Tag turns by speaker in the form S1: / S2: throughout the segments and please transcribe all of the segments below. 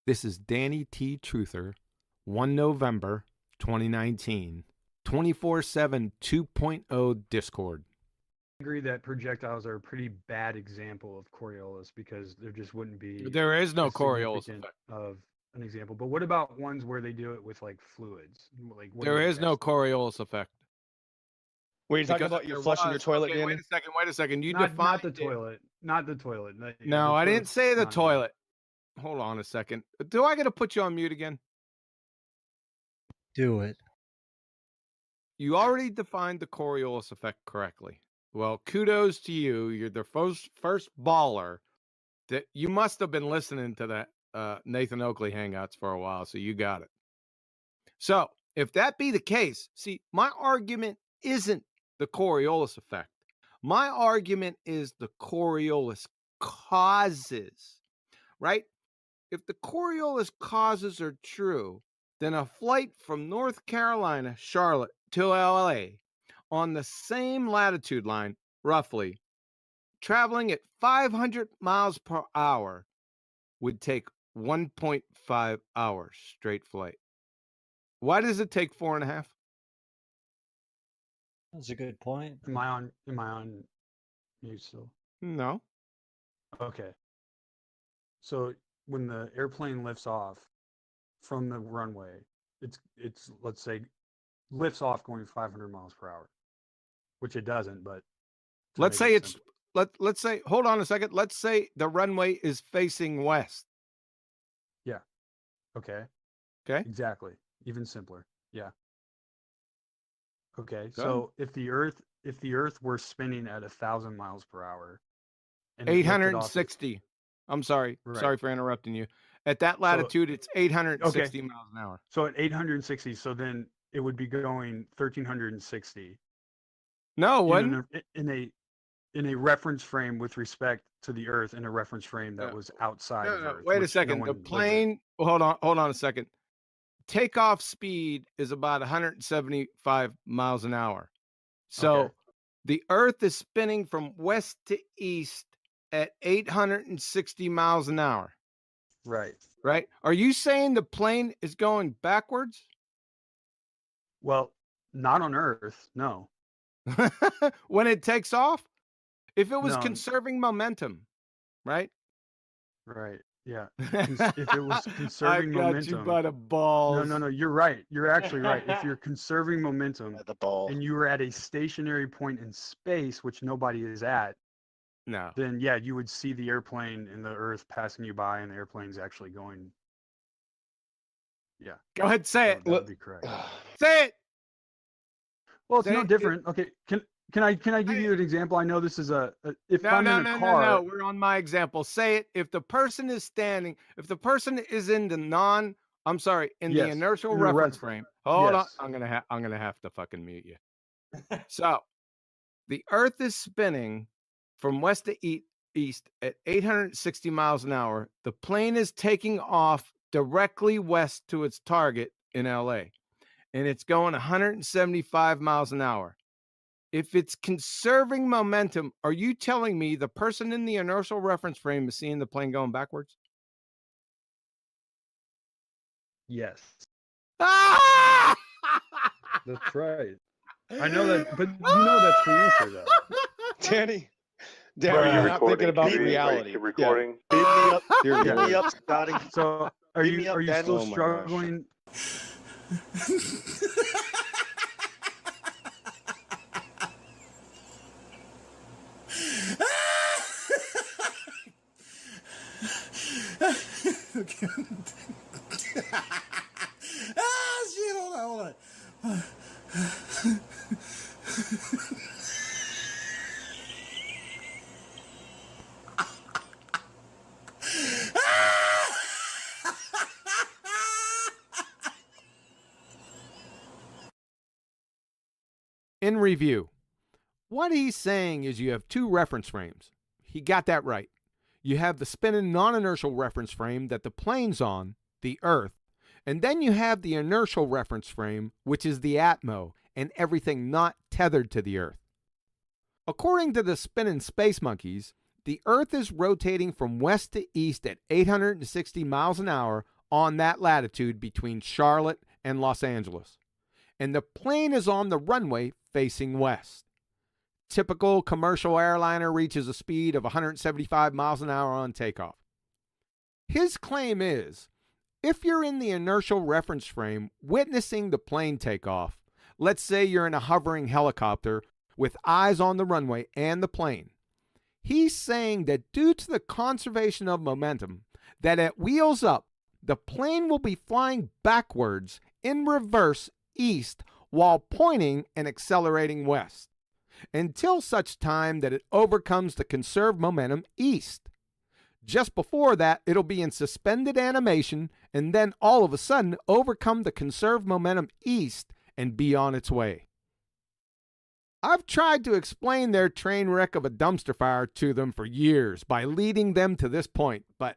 S1: This is Danny T. Truther, 1 November 2019, 24/7 2.0 Discord.
S2: I agree that projectiles are a pretty bad example of Coriolis because there just wouldn't be.
S1: There is no
S2: a
S1: Coriolis
S2: significant
S1: effect.
S2: of an example. But what about ones where they do it with like fluids? Like what do
S1: There
S2: you
S1: is no
S2: guys think?
S1: Coriolis effect.
S3: Wait, you're talking
S1: Because
S3: about
S1: if
S3: you're
S1: there
S3: flushing your
S1: was-
S3: toilet,
S1: okay,
S3: Danny?
S1: Wait a second. You
S2: Not
S1: defined
S2: the
S1: it.
S2: toilet. Not the toilet.
S1: No, I didn't say the
S2: not-
S1: toilet. Hold on a second. Do I get to put you on mute again?
S4: Do it.
S1: You already defined the Coriolis effect correctly. Well, kudos to you. You're the first baller that you must have been listening to that Nathan Oakley Hangouts for a while, so you got it. So if that be the case, see, my argument isn't the Coriolis effect. My argument is the Coriolis causes, right? If the Coriolis causes are true, then a flight from North Carolina, Charlotte, to LA on the same latitude line, roughly, traveling at 500 miles per hour would take 1.5 hours straight flight. Why does it take 4.5?
S4: That's a good point.
S2: Am I on mute still?
S1: No.
S2: Okay. So when the airplane lifts off from the runway, it's let's say lifts off going 500 miles per hour, which it doesn't, but
S1: Let's say it's let's say hold on a second. Let's say the runway is facing west.
S2: Yeah. Okay.
S1: Okay.
S2: Exactly. Even simpler. Yeah. Okay.
S1: Good.
S2: So if the Earth were spinning at 1,000 miles per hour, and
S1: 860. I'm sorry.
S2: Right.
S1: Sorry for interrupting you. At that latitude, it's 860 miles an hour.
S2: So at 860, so then it would be going 1,360.
S1: No, wouldn't.
S2: In a reference frame with respect to the Earth, in a reference frame that was outside of Earth.
S1: Wait a second. The plane. Hold on a second. Takeoff speed is about 175 miles an hour. So the Earth is spinning from west to east at 860 miles an hour.
S2: Right.
S1: Right. Are you saying the plane is going backwards?
S2: Well, not on Earth. No.
S1: When it takes off? If it was
S2: No.
S1: conserving momentum, right?
S2: Right. Yeah. If it was conserving
S1: I got
S2: momentum.
S1: you by the balls.
S2: No. You're right. You're actually right. If you're conserving momentum
S3: The ball.
S2: and you were at a stationary point in space, which nobody is at,
S1: No.
S2: then yeah, you would see the airplane and the Earth passing you by, and the airplane's actually going. Yeah.
S1: Go ahead, say it.
S2: That would be correct.
S1: Say it.
S2: Well, it's
S1: Say
S2: no
S1: it.
S2: different. Okay. Can I give you an example? I know this is if I'm in a car.
S1: No. We're on my example. Say it. If the person is standing, if the person is in the the inertial reference frame. Hold on. I'm gonna have to fucking mute you. So the Earth is spinning from west to east at 860 miles an hour. The plane is taking off directly west to its target in LA, and it's going 175 miles an hour. If it's conserving momentum, are you telling me the person in the inertial reference frame is seeing the plane going backwards?
S2: Yes.
S1: Ah!
S2: That's right. I know that, but you know that's the answer, though.
S3: Danny, you're not thinking about reality.
S5: Recording.
S3: Yeah.
S5: Beam me up, Scotty.
S2: So are
S5: Beam me
S2: you
S5: up, Danny.
S2: still
S3: Oh my gosh.
S2: struggling?
S6: Shit, hold on.
S1: In review, what he's saying is you have two reference frames. He got that right. You have the spinning non-inertial reference frame that the plane's on, the Earth, and then you have the inertial reference frame, which is the Atmo, and everything not tethered to the Earth. According to the spinning space monkeys, the Earth is rotating from west to east at 860 miles an hour on that latitude between Charlotte and Los Angeles, and the plane is on the runway facing west. Typical commercial airliner reaches a speed of 175 miles an hour on takeoff. His claim is, if you're in the inertial reference frame witnessing the plane take off, let's say you're in a hovering helicopter with eyes on the runway and the plane, he's saying that due to the conservation of momentum, that at wheels up, the plane will be flying backwards in reverse east while pointing and accelerating west, until such time that it overcomes the conserved momentum east. Just before that, it'll be in suspended animation and then all of a sudden overcome the conserved momentum east and be on its way. I've tried to explain their train wreck of a dumpster fire to them for years by leading them to this point, but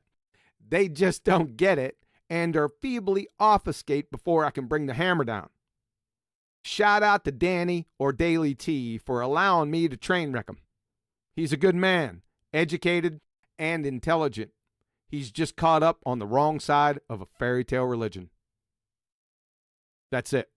S1: they just don't get it and are feebly obfuscate before I can bring the hammer down. Shout out to Danny or Daily T for allowing me to train wreck him. He's a good man, educated and intelligent. He's just caught up on the wrong side of a fairy tale religion. That's it.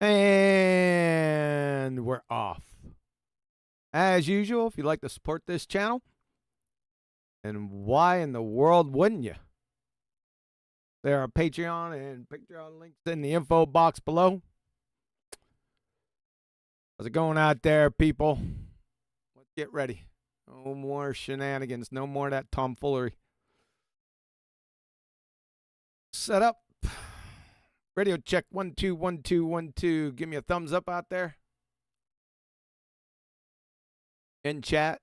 S1: And we're off. As usual, if you'd like to support this channel, and why in the world wouldn't you? There are Patreon and Patreon links in the info box below. How's it going out there, people? Let's get ready. No more shenanigans. No more of that tomfoolery. Set up. Radio check 1 2 1 2 1 2. Give me a thumbs up out there. In chat.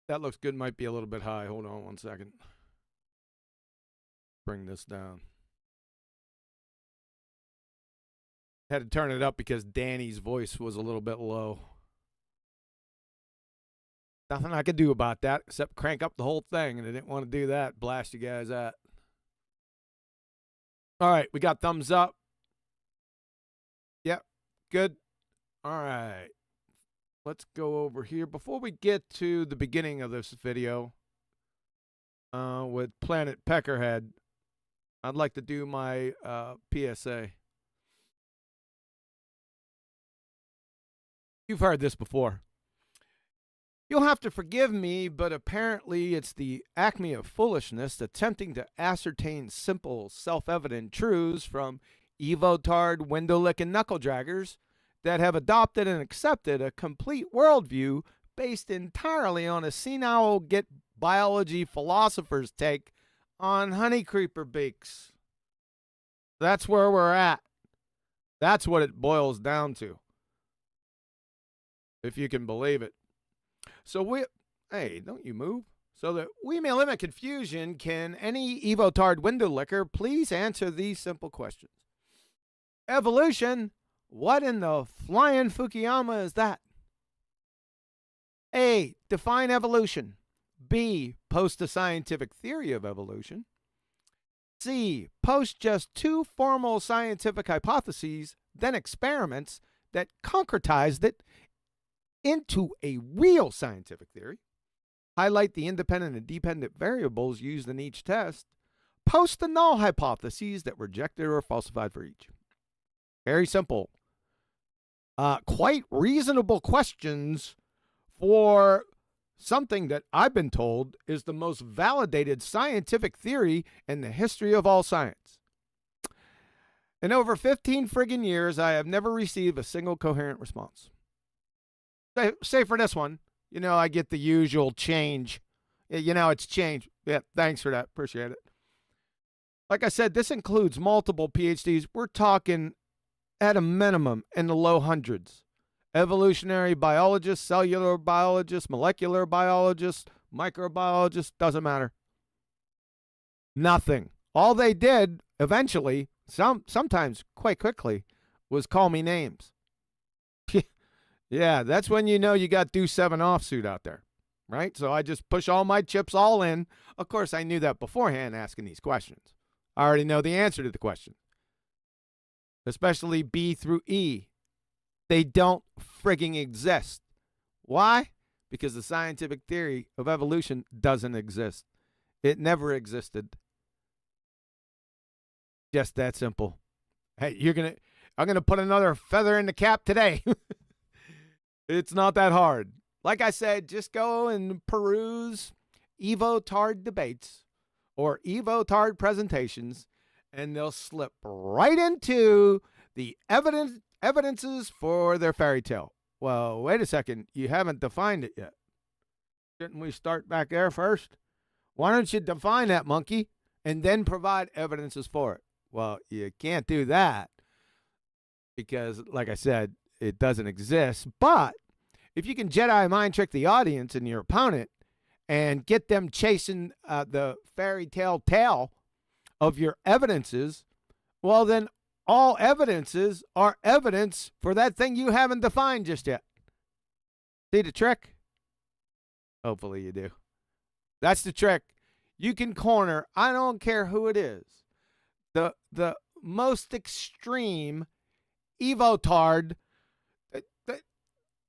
S1: That looks good. Might be a little bit high. Hold on one second. Bring this down. Had to turn it up because Danny's voice was a little bit low. Nothing I could do about that except crank up the whole thing, and I didn't want to do that. Blast you guys out. All right, we got thumbs up. Yep, good. All right. Let's go over here. Before we get to the beginning of this video with Planet Peckerhead, I'd like to do my PSA. You've heard this before. You'll have to forgive me, but apparently it's the acme of foolishness attempting to ascertain simple, self-evident truths from evoTARD, window-licking knuckle-draggers that have adopted and accepted a complete worldview based entirely on a senile get biology philosopher's take on honey creeper beaks. That's where we're at. That's what it boils down to, if you can believe it. So hey, don't you move. So that we may limit confusion, can any evoTARD window licker please answer these simple questions? Evolution, what in the flying Fukuyama is that? A, define evolution. B, post a scientific theory of evolution. C, post just 2 formal scientific hypotheses, then experiments that concretized it into a real scientific theory. Highlight the independent and dependent variables used in each test. Post the null hypotheses that rejected or falsified for each. Very simple. Quite reasonable questions for something that I've been told is the most validated scientific theory in the history of all science. In over 15 friggin' years, I have never received a single coherent response. say for this one, I get the usual change. It's change. Yeah, thanks for that. Appreciate it. Like I said, this includes multiple PhDs. We're talking at a minimum in the low hundreds. Evolutionary biologists, cellular biologists, molecular biologists, microbiologists, doesn't matter. Nothing. All they did eventually, sometimes quite quickly, was call me names. Yeah, that's when you got Do 7 offsuit out there, right? So I just push all my chips all in. Of course, I knew that beforehand asking these questions. I already know the answer to the question. Especially B through E. They don't frigging exist. Why? Because the scientific theory of evolution doesn't exist. It never existed. Just that simple. Hey, I'm gonna put another feather in the cap today. It's not that hard. Like I said, just go and peruse evoTARD debates or evoTARD presentations, and they'll slip right into the evidences for their fairy tale. Well, wait a second. You haven't defined it yet. Shouldn't we start back there first? Why don't you define that, monkey, and then provide evidences for it? Well, you can't do that because, like I said, it doesn't exist. But if you can Jedi mind trick the audience and your opponent and get them chasing the fairy tale of your evidences, well, then all evidences are evidence for that thing you haven't defined just yet. See the trick? Hopefully you do. That's the trick. You can corner, I don't care who it is, the most extreme evoTARD,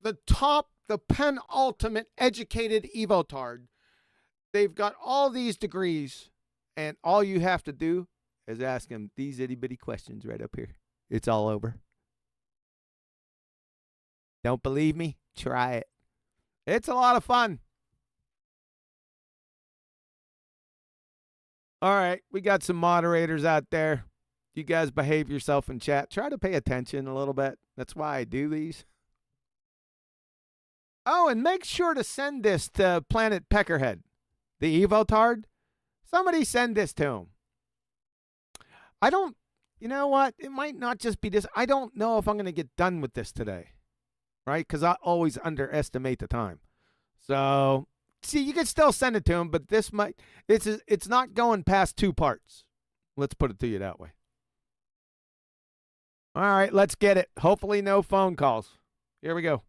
S1: the top, the penultimate educated evoTARD. They've got all these degrees, and all you have to do is ask them these itty-bitty questions right up here. It's all over. Don't believe me? Try it. It's a lot of fun. All right, we got some moderators out there. You guys behave yourself in chat. Try to pay attention a little bit. That's why I do these. Oh, and make sure to send this to Planet Peckerhead, the evoTARD. Somebody send this to him. You know what? It might not just be this. I don't know if I'm going to get done with this today, right? Because I always underestimate the time. So, see, you can still send it to him, but it's not going past 2 parts. Let's put it to you that way. All right, let's get it. Hopefully no phone calls. Here we go.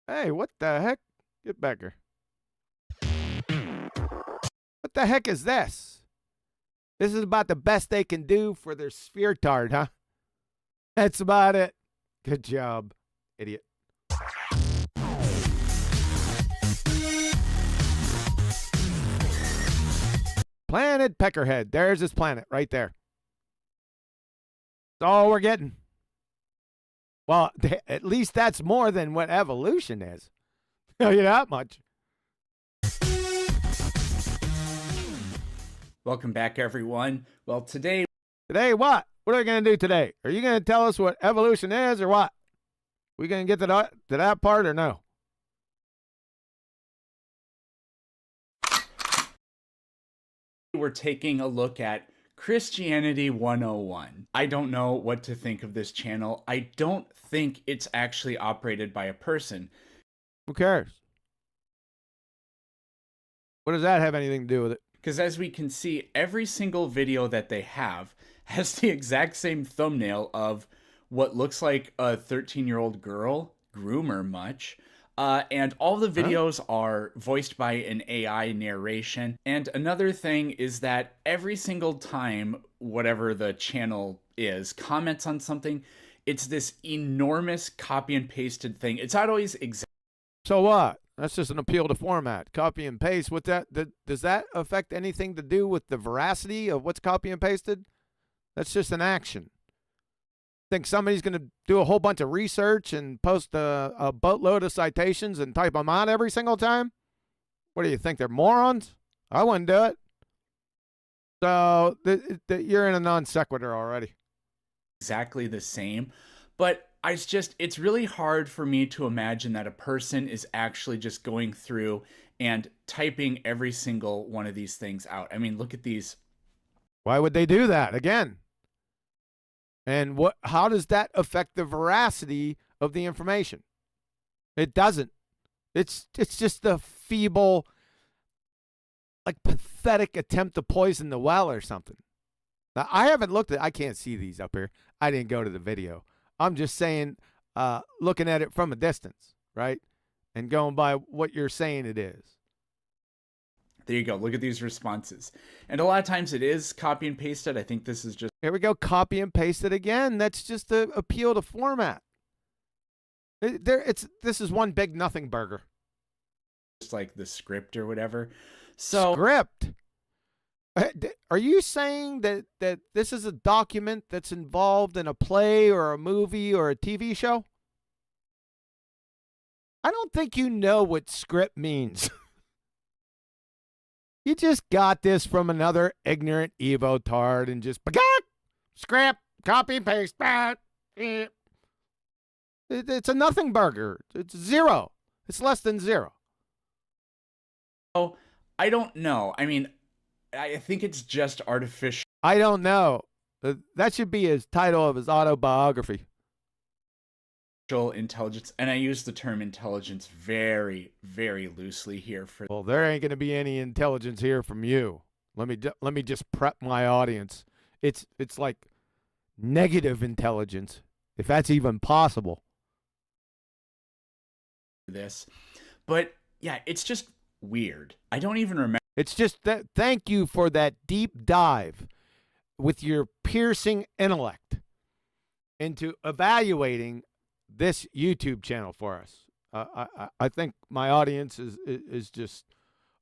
S1: Hey, what the heck? Get back here. What the heck is this? This is about the best they can do for their sphere tard, huh? That's about it. Good job, idiot. Planet Peckerhead. There's his planet right there. That's all we're getting. Well, at least that's more than what evolution is. Tell you that much.
S4: Welcome back, everyone. Well, today
S1: what? What are we going to do today? Are you going to tell us what evolution is or what? We going to get to that part or no?
S4: we're taking a look at Christianity 101. I don't know what to think of this channel. I don't think it's actually operated by a person.
S1: Who cares? What does that have anything to do with it?
S4: Because as we can see, every single video that they have has the exact same thumbnail of what looks like a 13-year-old girl, groomer much, and all the videos are voiced by an AI narration. And another thing is that every single time whatever the channel is comments on something, it's this enormous copy and pasted thing. It's not always exact.
S1: So what? That's just an appeal to format. Copy and paste. What's that? Does that affect anything to do with the veracity of what's copy and pasted? That's just an action. Think somebody's going to do a whole bunch of research and post a boatload of citations and type them out every single time? What do you think? They're morons? I wouldn't do it. So you're in a non sequitur already.
S4: Exactly the same. But it's really hard for me to imagine that a person is actually just going through and typing every single one of these things out. I mean, look at these.
S1: Why would they do that again? And how does that affect the veracity of the information? It doesn't. It's just a feeble, like pathetic attempt to poison the well or something. Now, I haven't looked I can't see these up here. I didn't go to the video. I'm just saying, looking at it from a distance, right? And going by what you're saying it is.
S4: There you go. Look at these responses. And a lot of times it is copy and pasted. I think this is just...
S1: Here we go. Copy and paste it again. That's just to appeal to format. This is one big nothing burger.
S4: Just like the script or whatever. So
S1: script. Are you saying that this is a document that's involved in a play or a movie or a TV show? I don't think you know what script means. You just got this from another ignorant evoTARD and just script, copy, paste, it's a nothing burger. It's zero. It's less than zero.
S4: Oh, I don't know. I mean, I think it's just artificial.
S1: I don't know. That should be his title of his autobiography.
S4: Intelligence, and I use the term intelligence very, very loosely here.
S1: Well, there ain't going to be any intelligence here from you. Let me just prep my audience. It's like negative intelligence, if that's even possible.
S4: This, but yeah, it's just weird. I don't even remember.
S1: It's just that. Thank you for that deep dive with your piercing intellect into evaluating this YouTube channel for us. I think my audience is just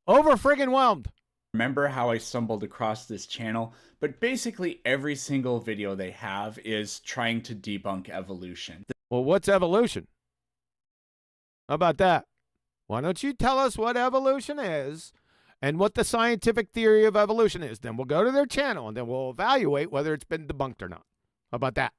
S1: over friggin' whelmed.
S4: Remember how I stumbled across this channel, but basically every single video they have is trying to debunk evolution.
S1: Well, what's evolution? How about that? Why don't you tell us what evolution is and what the scientific theory of evolution is? Then we'll go to their channel and then we'll evaluate whether it's been debunked or not. How about that?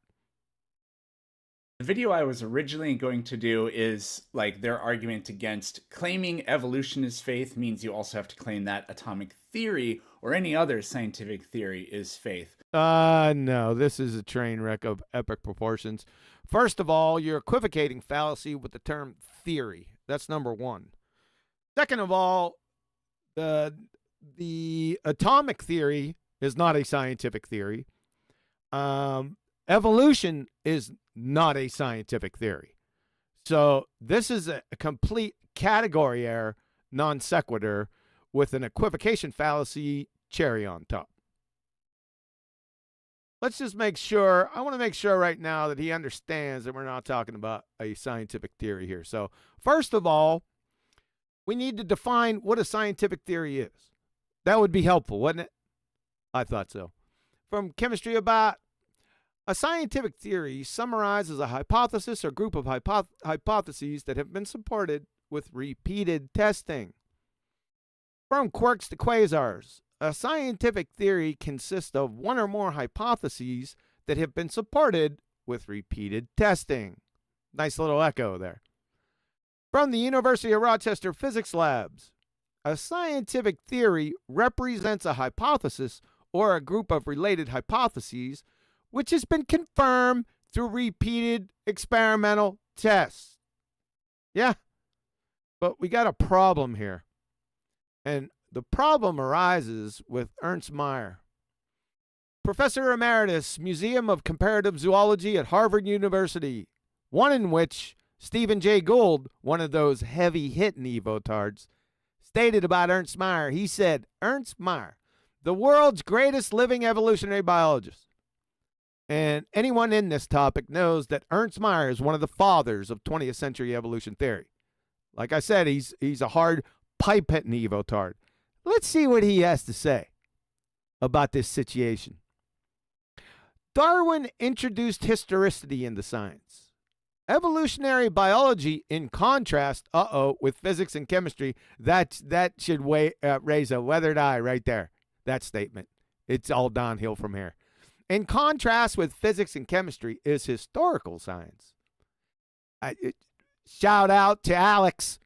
S4: The video I was originally going to do is like their argument against claiming evolution is faith means you also have to claim that atomic theory or any other scientific theory is faith.
S1: No, this is a train wreck of epic proportions. First of all, you're equivocating fallacy with the term theory. That's number one. Second of all, the atomic theory is not a scientific theory. Evolution is not a scientific theory. So this is a complete category error, non sequitur, with an equivocation fallacy cherry on top. Let's just make sure, I want to make sure right now that he understands that we're not talking about a scientific theory here. So first of all, we need to define what a scientific theory is. That would be helpful, wouldn't it? I thought so. From chemistry about a scientific theory summarizes a hypothesis or group of hypotheses that have been supported with repeated testing. From quarks to quasars, a scientific theory consists of one or more hypotheses that have been supported with repeated testing. Nice little echo there. From the University of Rochester Physics Labs, a scientific theory represents a hypothesis or a group of related hypotheses which has been confirmed through repeated experimental tests. Yeah, but we got a problem here. And the problem arises with Ernst Mayr, Professor Emeritus, Museum of Comparative Zoology at Harvard University, one in which Stephen Jay Gould, one of those heavy-hitting evoTARDs, stated about Ernst Mayr. He said, Ernst Mayr, the world's greatest living evolutionary biologist. And anyone in this topic knows that Ernst Mayr is one of the fathers of 20th century evolution theory. Like I said, he's a hard pipe-hitting evoTARD. Let's see what he has to say about this situation. Darwin introduced historicity into science. Evolutionary biology, in contrast, with physics and chemistry, that should raise a weathered eye right there, that statement. It's all downhill from here. In contrast with physics and chemistry is historical science. Shout out to Alex.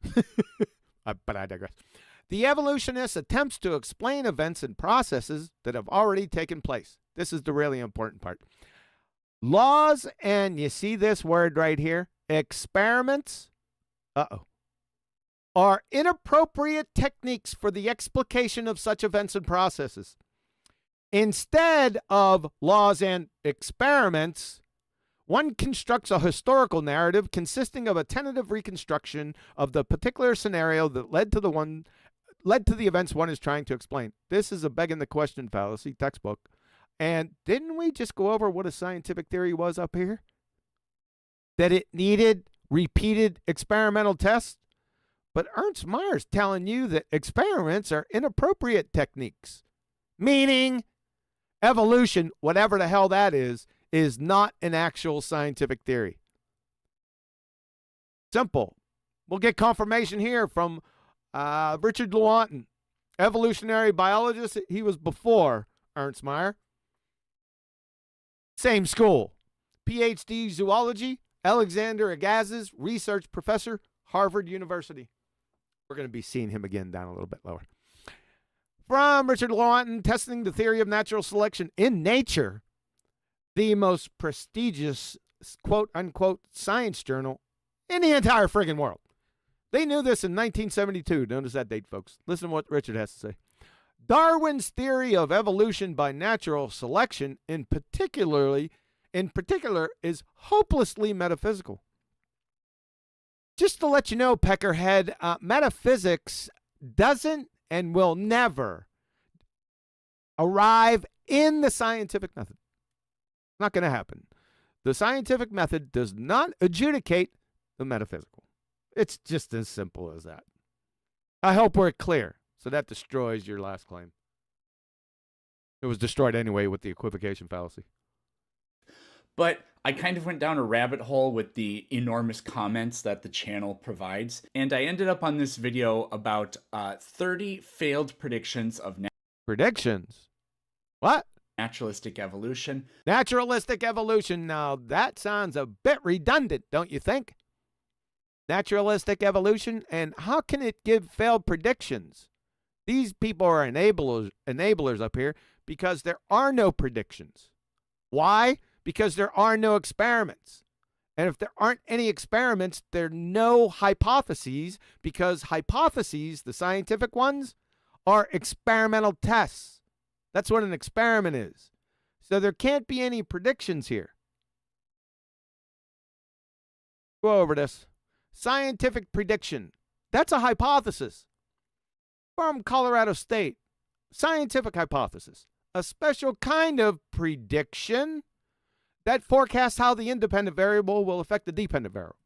S1: But I digress. The evolutionist attempts to explain events and processes that have already taken place. This is the really important part. Laws, and you see this word right here, experiments, are inappropriate techniques for the explication of such events and processes. Instead of laws and experiments, one constructs a historical narrative consisting of a tentative reconstruction of the particular scenario that led to the events one is trying to explain. This is a begging the question fallacy textbook. And didn't we just go over what a scientific theory was up here? That it needed repeated experimental tests? But Ernst Mayer's telling you that experiments are inappropriate techniques. Meaning, evolution, whatever the hell that is not an actual scientific theory. Simple. We'll get confirmation here from Richard Lewontin, evolutionary biologist. He was before Ernst Mayr. Same school. PhD zoology, Alexander Agassiz, research professor, Harvard University. We're going to be seeing him again down a little bit lower. From Richard Lewontin, Testing the Theory of Natural Selection in Nature, the most prestigious quote-unquote science journal in the entire friggin' world. They knew this in 1972. Notice that date, folks. Listen to what Richard has to say. Darwin's theory of evolution by natural selection in particular is hopelessly metaphysical. Just to let you know, Peckerhead, metaphysics doesn't and will never arrive in the scientific method. Not going to happen. The scientific method does not adjudicate the metaphysical. It's just as simple as that. I hope we're clear. So that destroys your last claim. It was destroyed anyway with the equivocation fallacy.
S4: But I kind of went down a rabbit hole with the enormous comments that the channel provides, and I ended up on this video about 30 failed predictions of
S1: predictions? What?
S4: Naturalistic evolution.
S1: Naturalistic evolution. Now, that sounds a bit redundant, don't you think? Naturalistic evolution, and how can it give failed predictions? These people are enablers up here because there are no predictions. Why? Because there are no experiments. And if there aren't any experiments, there are no hypotheses, because hypotheses, the scientific ones, are experimental tests. That's what an experiment is. So there can't be any predictions here. Go over this. Scientific prediction. That's a hypothesis. From Colorado State. Scientific hypothesis. A special kind of prediction that forecasts how the independent variable will affect the dependent variable.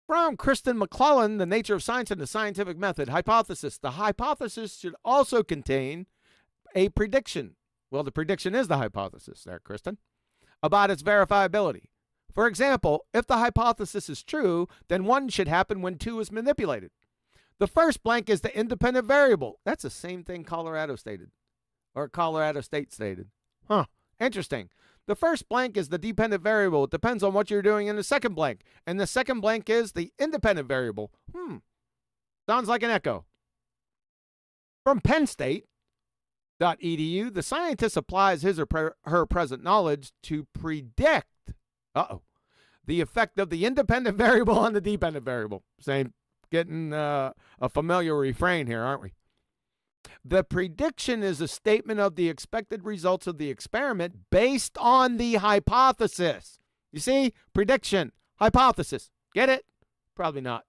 S1: From Kristen McClellan, The Nature of Science and the Scientific Method. Hypothesis. The hypothesis should also contain a prediction. Well, the prediction is the hypothesis there, Kristen, about its verifiability. For example, if the hypothesis is true, then 1 should happen when 2 is manipulated. The first blank is the independent variable. That's the same thing Colorado stated, or Colorado State stated. Huh, interesting. The first blank is the dependent variable. It depends on what you're doing in the second blank. And the second blank is the independent variable. Sounds like an echo. From Penn State, .edu, the scientist applies his or her present knowledge to predict the effect of the independent variable on the dependent variable. Getting a familiar refrain here, aren't we? The prediction is a statement of the expected results of the experiment based on the hypothesis. You see? Prediction, hypothesis. Get it? Probably not.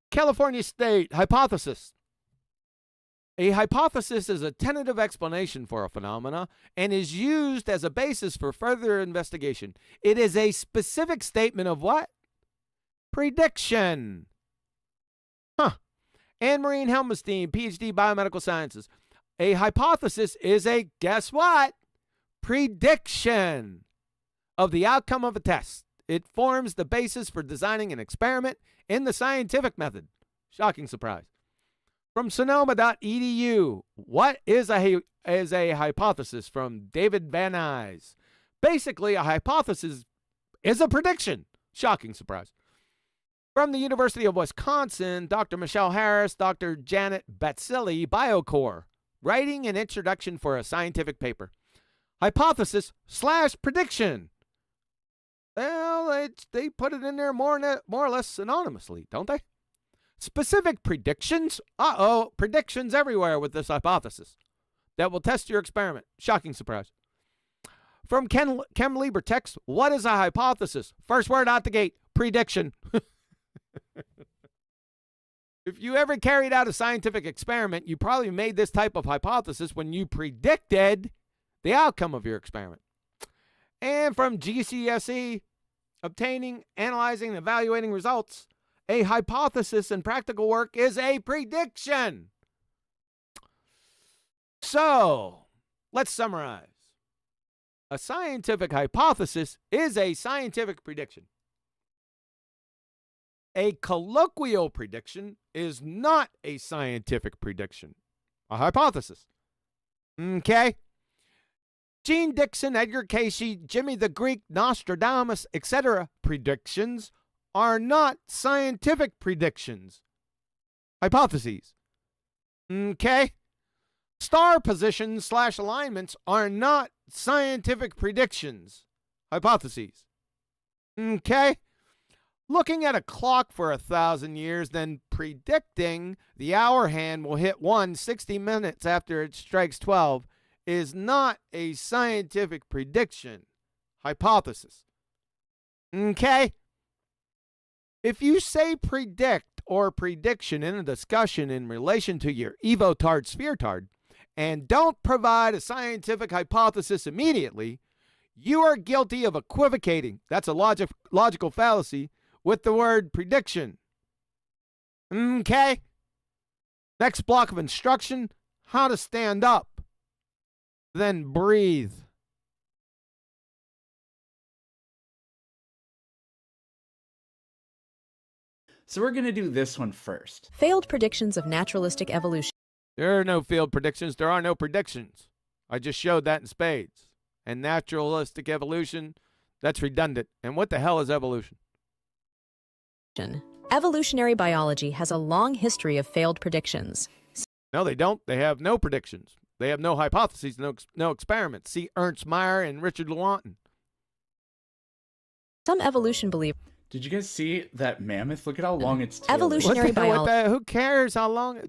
S1: California State, hypothesis. A hypothesis is a tentative explanation for a phenomena and is used as a basis for further investigation. It is a specific statement of what? Prediction. Anne-Marie Helmestein, PhD, Biomedical Sciences. A hypothesis is a, guess what? Prediction of the outcome of a test. It forms the basis for designing an experiment in the scientific method. Shocking surprise. From sonoma.edu, what is a hypothesis? From David Van Nuys. Basically, a hypothesis is a prediction. Shocking surprise. From the University of Wisconsin, Dr. Michelle Harris, Dr. Janet Batsili, Biocore, writing an introduction for a scientific paper. Hypothesis / prediction. Well, they put it in there more or less synonymously, don't they? Specific predictions? Uh-oh, predictions everywhere with this hypothesis that will test your experiment. Shocking surprise. From Chem Lieber text, what is a hypothesis? First word out the gate, prediction. If you ever carried out a scientific experiment, you probably made this type of hypothesis when you predicted the outcome of your experiment. And from GCSE, obtaining, analyzing, and evaluating results, a hypothesis in practical work is a prediction. So, let's summarize. A scientific hypothesis is a scientific prediction. A colloquial prediction is not a scientific prediction. A hypothesis. Okay? Gene Dixon, Edgar Cayce, Jimmy the Greek, Nostradamus, etc. predictions are not scientific predictions. Hypotheses. Okay? Star positions / alignments are not scientific predictions. Hypotheses. Okay? Looking at a clock for 1,000 years, then predicting the hour hand will hit 1 60 minutes after it strikes 12 is not a scientific prediction. Hypothesis. Okay? If you say predict or prediction in a discussion in relation to your evoTARD spheretard and don't provide a scientific hypothesis immediately, you are guilty of equivocating. That's a logical fallacy with the word prediction. Okay? Next block of instruction, how to stand up. Then breathe.
S4: So we're going to do this one first.
S5: Failed predictions of naturalistic evolution.
S1: There are no failed predictions. There are no predictions. I just showed that in spades. And naturalistic evolution, that's redundant. And what the hell is evolution?
S5: Evolutionary biology has a long history of failed predictions.
S1: No, they don't. They have no predictions. They have no hypotheses, no experiments. See Ernst Mayr and Richard Lewontin.
S5: Some evolution believers.
S4: Did you guys see that mammoth? Look at how long its tail is.
S5: Evolutionary biology.
S1: Who cares how long?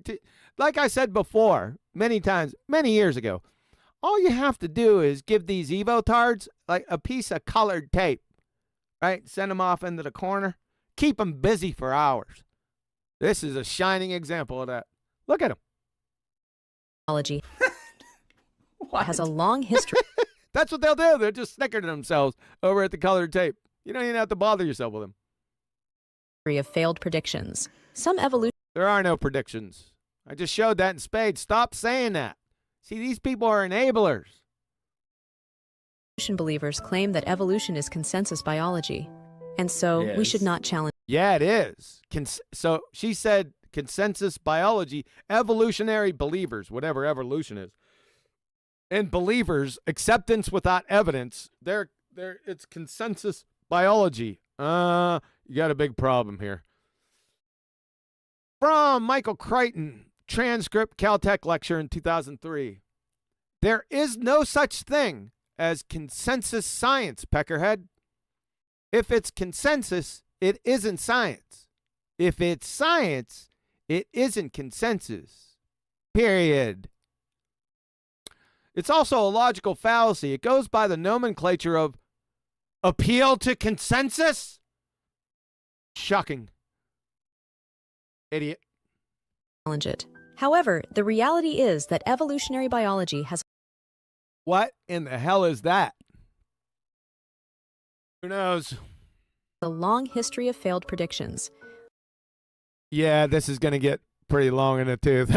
S1: Like I said before, many times, many years ago, all you have to do is give these evoTARDs like a piece of colored tape, right? Send them off into the corner. Keep them busy for hours. This is a shining example of that. Look at them.
S5: Biology has a long history.
S1: That's what they'll do. They'll just snicker to themselves over at the colored tape. You don't even have to bother yourself with them.
S5: Of failed predictions. Some evolution.
S1: There are no predictions. I just showed that in spades. Stop saying that. See, these people are enablers.
S5: Evolution believers claim that evolution is consensus biology, and so we should not challenge.
S1: Yeah, it is. So she said consensus biology, evolutionary believers, whatever evolution is, and believers, acceptance without evidence. It's consensus biology. You got a big problem here. From Michael Crichton, transcript Caltech lecture in 2003. There is no such thing as consensus science, Peckerhead. If it's consensus, it isn't science. If it's science, it isn't consensus. Period. It's also a logical fallacy. It goes by the nomenclature of appeal to consensus. Shocking. Idiot.
S5: Challenge it. However, the reality is that evolutionary biology has.
S1: What in the hell is that? Who knows?
S5: A long history of failed predictions.
S1: Yeah, this is going to get pretty long in the tooth.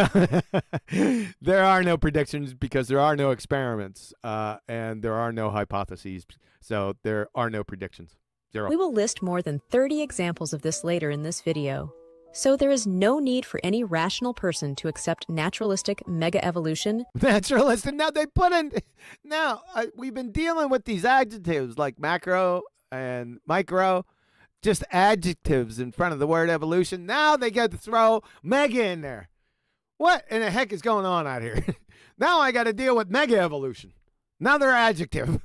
S1: There are no predictions because there are no experiments, and there are no hypotheses. So there are no predictions. Zero.
S5: We will list more than 30 examples of this later in this video. So there is no need for any rational person to accept naturalistic mega-evolution.
S1: Naturalistic. Now they put in. Now we've been dealing with these adjectives like macro and micro, just adjectives in front of the word evolution. Now they get to throw mega in there. What in the heck is going on out here? Now I got to deal with mega evolution. Another adjective.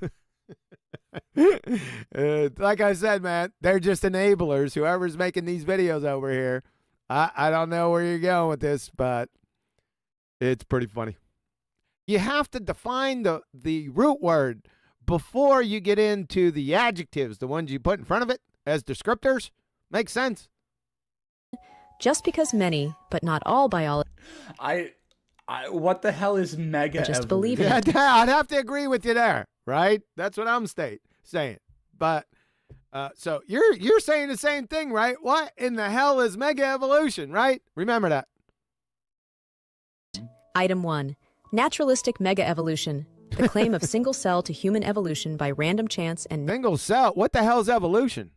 S1: Like I said, man, they're just enablers. Whoever's making these videos over here, I don't know where you're going with this, but it's pretty funny. You have to define the root word before you get into the adjectives, the ones you put in front of it as descriptors. Makes sense.
S5: Just because many, but not all biologists
S4: What the hell is mega
S5: just
S4: evolution?
S5: believe in it.
S1: Yeah, I'd have to agree with you there, right? That's what I'm saying. But so you're saying the same thing, right? What in the hell is mega evolution, right? Remember that.
S5: Item 1. Naturalistic mega-evolution. The claim of single-cell to human evolution by random chance and
S1: Single cell. What the hell is evolution?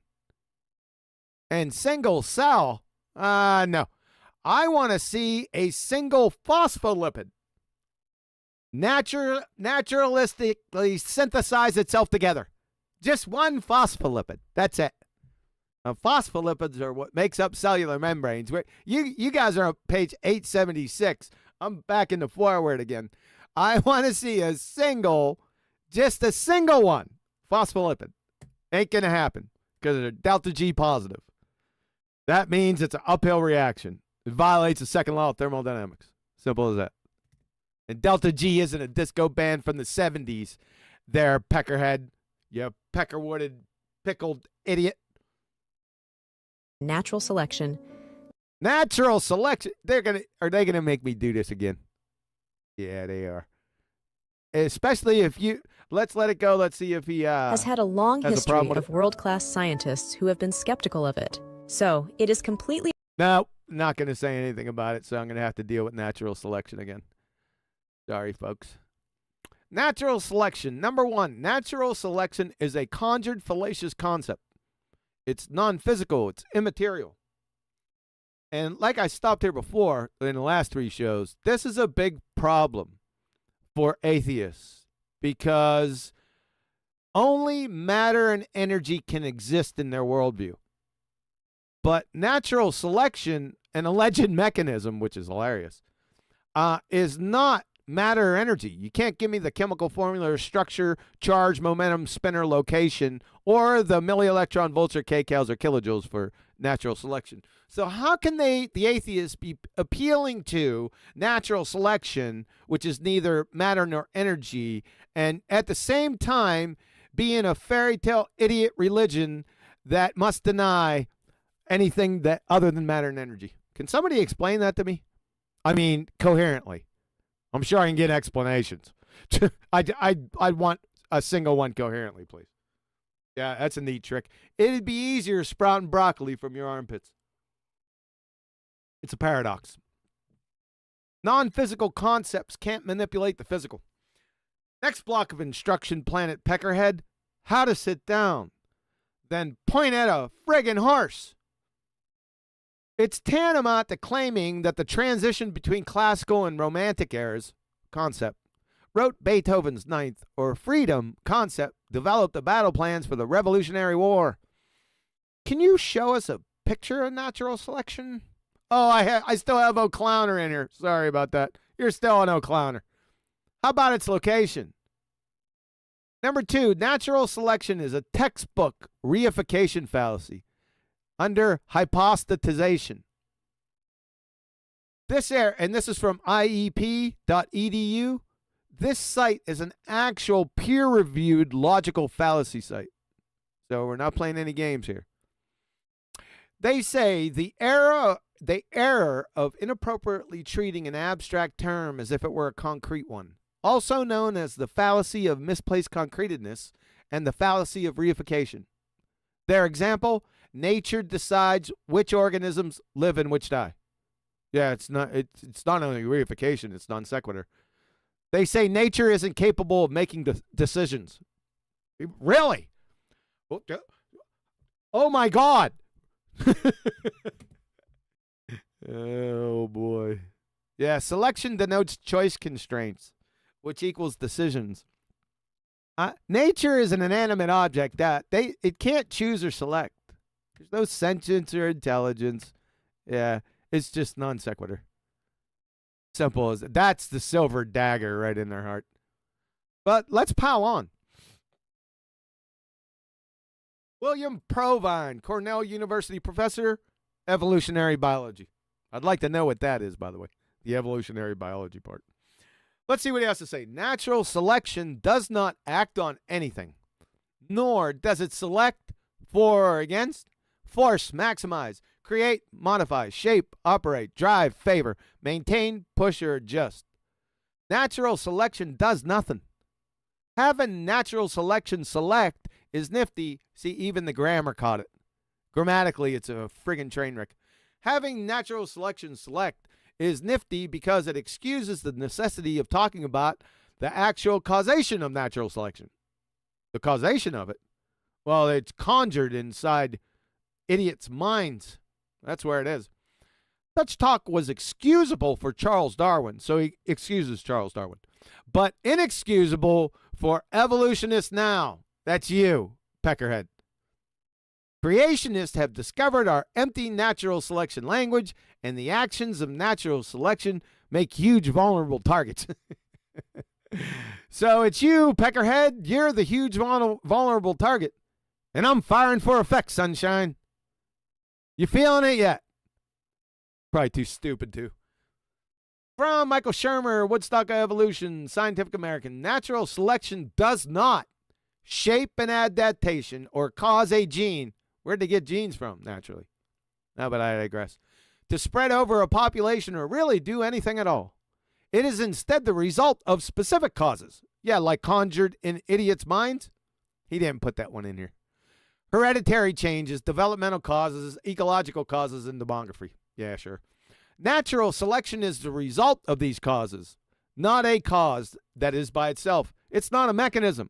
S1: And single cell? No. I want to see a single phospholipid naturalistically synthesize itself together. Just one phospholipid. That's it. Phospholipids are what makes up cellular membranes. You guys are on page 876. I'm back in the forward again. I want to see just a single one, phospholipid. Ain't going to happen because they're delta G positive. That means it's an uphill reaction. It violates the second law of thermodynamics. Simple as that. And delta G isn't a disco band from the 70s there, Peckerhead. You peckerwooded, pickled idiot.
S5: natural selection.
S1: Natural selection. Are they gonna make me do this again? Yeah, they are. Especially if you let's let it go. Let's see if he
S5: has had a long
S1: has a
S5: history
S1: problem with
S5: of world-class scientists who have been skeptical of it. So it is completely
S1: No, not gonna say anything about it. So I'm gonna have to deal with natural selection again. Sorry, folks. Natural selection. Number 1, natural selection is a conjured fallacious concept. It's non-physical. It's immaterial. And like I stopped here before in the last 3 shows, this is a big problem for atheists because only matter and energy can exist in their worldview. But natural selection, an alleged mechanism, which is hilarious, is not matter or energy. You can't give me the chemical formula or structure, charge, momentum, spinner, location, or the millielectron volts or kcals or kilojoules for natural selection. So how can the atheists, be appealing to natural selection, which is neither matter nor energy, and at the same time being a fairy tale idiot religion that must deny anything that other than matter and energy? Can somebody explain that to me? I mean, coherently. I'm sure I can get explanations. I want a single one coherently, please. Yeah, that's a neat trick. It'd be easier sprouting broccoli from your armpits. It's a paradox. Non-physical concepts can't manipulate the physical. Next block of instruction, Planet Peckerhead. How to sit down. Then point at a friggin' horse. It's tantamount to claiming that the transition between classical and romantic eras concept wrote Beethoven's Ninth, or freedom concept developed the battle plans for the Revolutionary War. Can you show us a picture of natural selection? Oh, I still have O'Clowner in here. Sorry about that. You're still an O'Clowner. How about its location? Number 2, natural selection is a textbook reification fallacy under hypostatization. This is from iep.edu. This site is an actual peer-reviewed logical fallacy site. So we're not playing any games here. They say the error of inappropriately treating an abstract term as if it were a concrete one, also known as the fallacy of misplaced concreteness and the fallacy of reification. Their example: nature decides which organisms live and which die. Yeah, it's not only reification, it's non sequitur. They say nature isn't capable of making decisions. Really? Oh my God. Oh, boy. Yeah, selection denotes choice constraints, which equals decisions. Nature is an inanimate object that it can't choose or select. There's no sentience or intelligence. Yeah, it's just non sequitur. Simple as that's the silver dagger right in their heart. But let's pile on. William Provine, Cornell University professor, evolutionary biology. I'd like to know what that is, by the way, the evolutionary biology part. Let's see what he has to say. Natural selection does not act on anything, nor does it select for or against, force, maximize, create, modify, shape, operate, drive, favor, maintain, push, or adjust. Natural selection does nothing. Having natural selection select is nifty. See, even the grammar caught it. Grammatically, it's a friggin' train wreck. Having natural selection select is nifty because it excuses the necessity of talking about the actual causation of natural selection. The causation of it, well, it's conjured inside idiots' minds. That's where it is. Such talk was excusable for Charles Darwin, so he excuses Charles Darwin, but inexcusable for evolutionists now. That's you, Peckerhead. Creationists have discovered our empty natural selection language, and the actions of natural selection make huge vulnerable targets. So it's you, Peckerhead. You're the huge vulnerable target, and I'm firing for effect, sunshine. You feeling it yet? Probably too stupid to. From Michael Shermer, Woodstock Evolution, Scientific American. Natural selection does not shape an adaptation or cause a gene. Where'd they get genes from, naturally? No, but I digress. To spread over a population or really do anything at all. It is instead the result of specific causes. Yeah, like conjured in idiots' minds. He didn't put that one in here. Hereditary changes, developmental causes, ecological causes, and demography. Yeah, sure. Natural selection is the result of these causes, not a cause that is by itself. It's not a mechanism.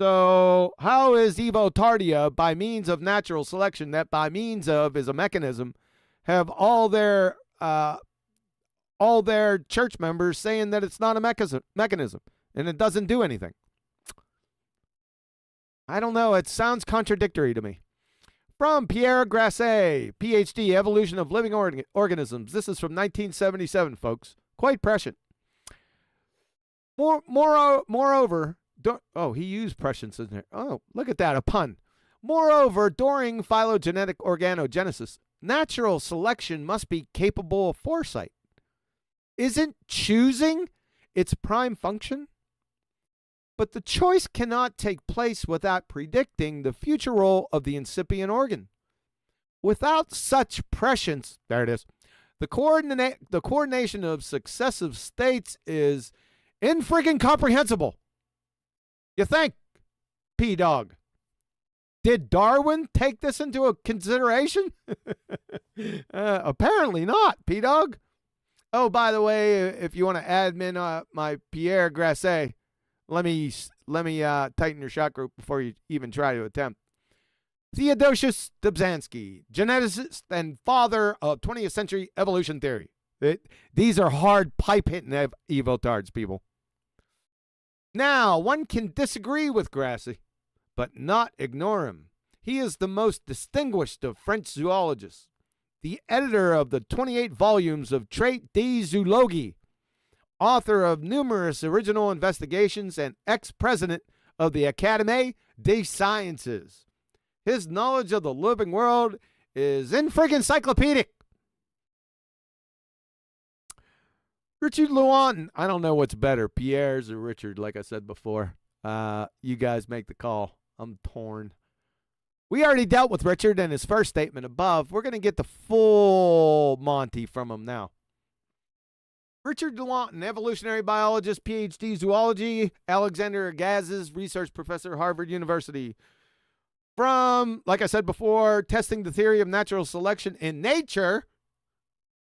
S1: So how is evoTARD by means of natural selection, that by means of is a mechanism, have all their church members saying that it's not a mechanism and it doesn't do anything? I don't know. It sounds contradictory to me. From Pierre Grasset, PhD, Evolution of Living Organisms. This is from 1977, folks. Quite prescient. Moreover, he used prescience in there. Oh, look at that, a pun. Moreover, during phylogenetic organogenesis, natural selection must be capable of foresight. Isn't choosing its prime function? But the choice cannot take place without predicting the future role of the incipient organ. Without such prescience, there it is, the coordination of successive states is infreaking comprehensible. You think, P-Dog? Did Darwin take this into a consideration? Apparently not, P-Dog. Oh, by the way, if you want to admin my Pierre Grasset, let me tighten your shot group before you even try to attempt. Theodosius Dobzhansky, geneticist and father of 20th century evolution theory. These are hard pipe-hitting evoTARDs, people. Now, one can disagree with Grasset, but not ignore him. He is the most distinguished of French zoologists, the editor of the 28 volumes of Traité de Zoologie, author of numerous original investigations, and ex-president of the Académie des Sciences. His knowledge of the living world is encyclopedic. Richard Lewontin, I don't know what's better, Pierre's or Richard, like I said before. You guys make the call. I'm torn. We already dealt with Richard and his first statement above. We're going to get the full Monty from him now. Richard Lewontin, evolutionary biologist, PhD, zoology, Alexander Agassiz, research professor, Harvard University. From, like I said before, Testing the Theory of Natural Selection in Nature,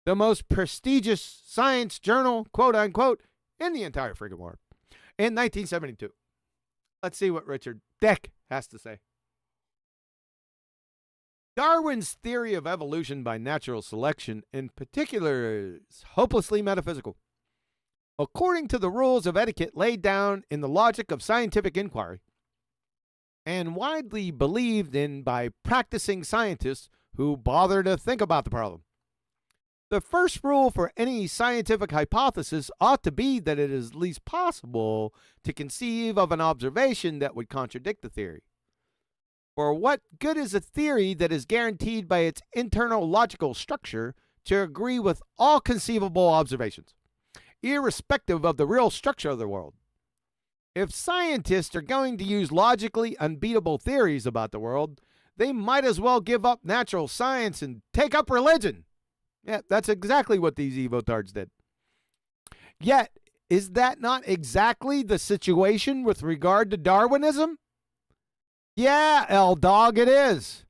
S1: the most prestigious science journal, quote unquote, in the entire friggin' world, in 1972. Let's see what Richard Deck has to say. Darwin's theory of evolution by natural selection, in particular, is hopelessly metaphysical. According to the rules of etiquette laid down in the logic of scientific inquiry, and widely believed in by practicing scientists who bother to think about the problem, the first rule for any scientific hypothesis ought to be that it is at least possible to conceive of an observation that would contradict the theory. For what good is a theory that is guaranteed by its internal logical structure to agree with all conceivable observations, irrespective of the real structure of the world? If scientists are going to use logically unbeatable theories about the world, they might as well give up natural science and take up religion. Yeah, that's exactly what these evoTARDs did. Yet, is that not exactly the situation with regard to Darwinism? Yeah, L-Dog, it is.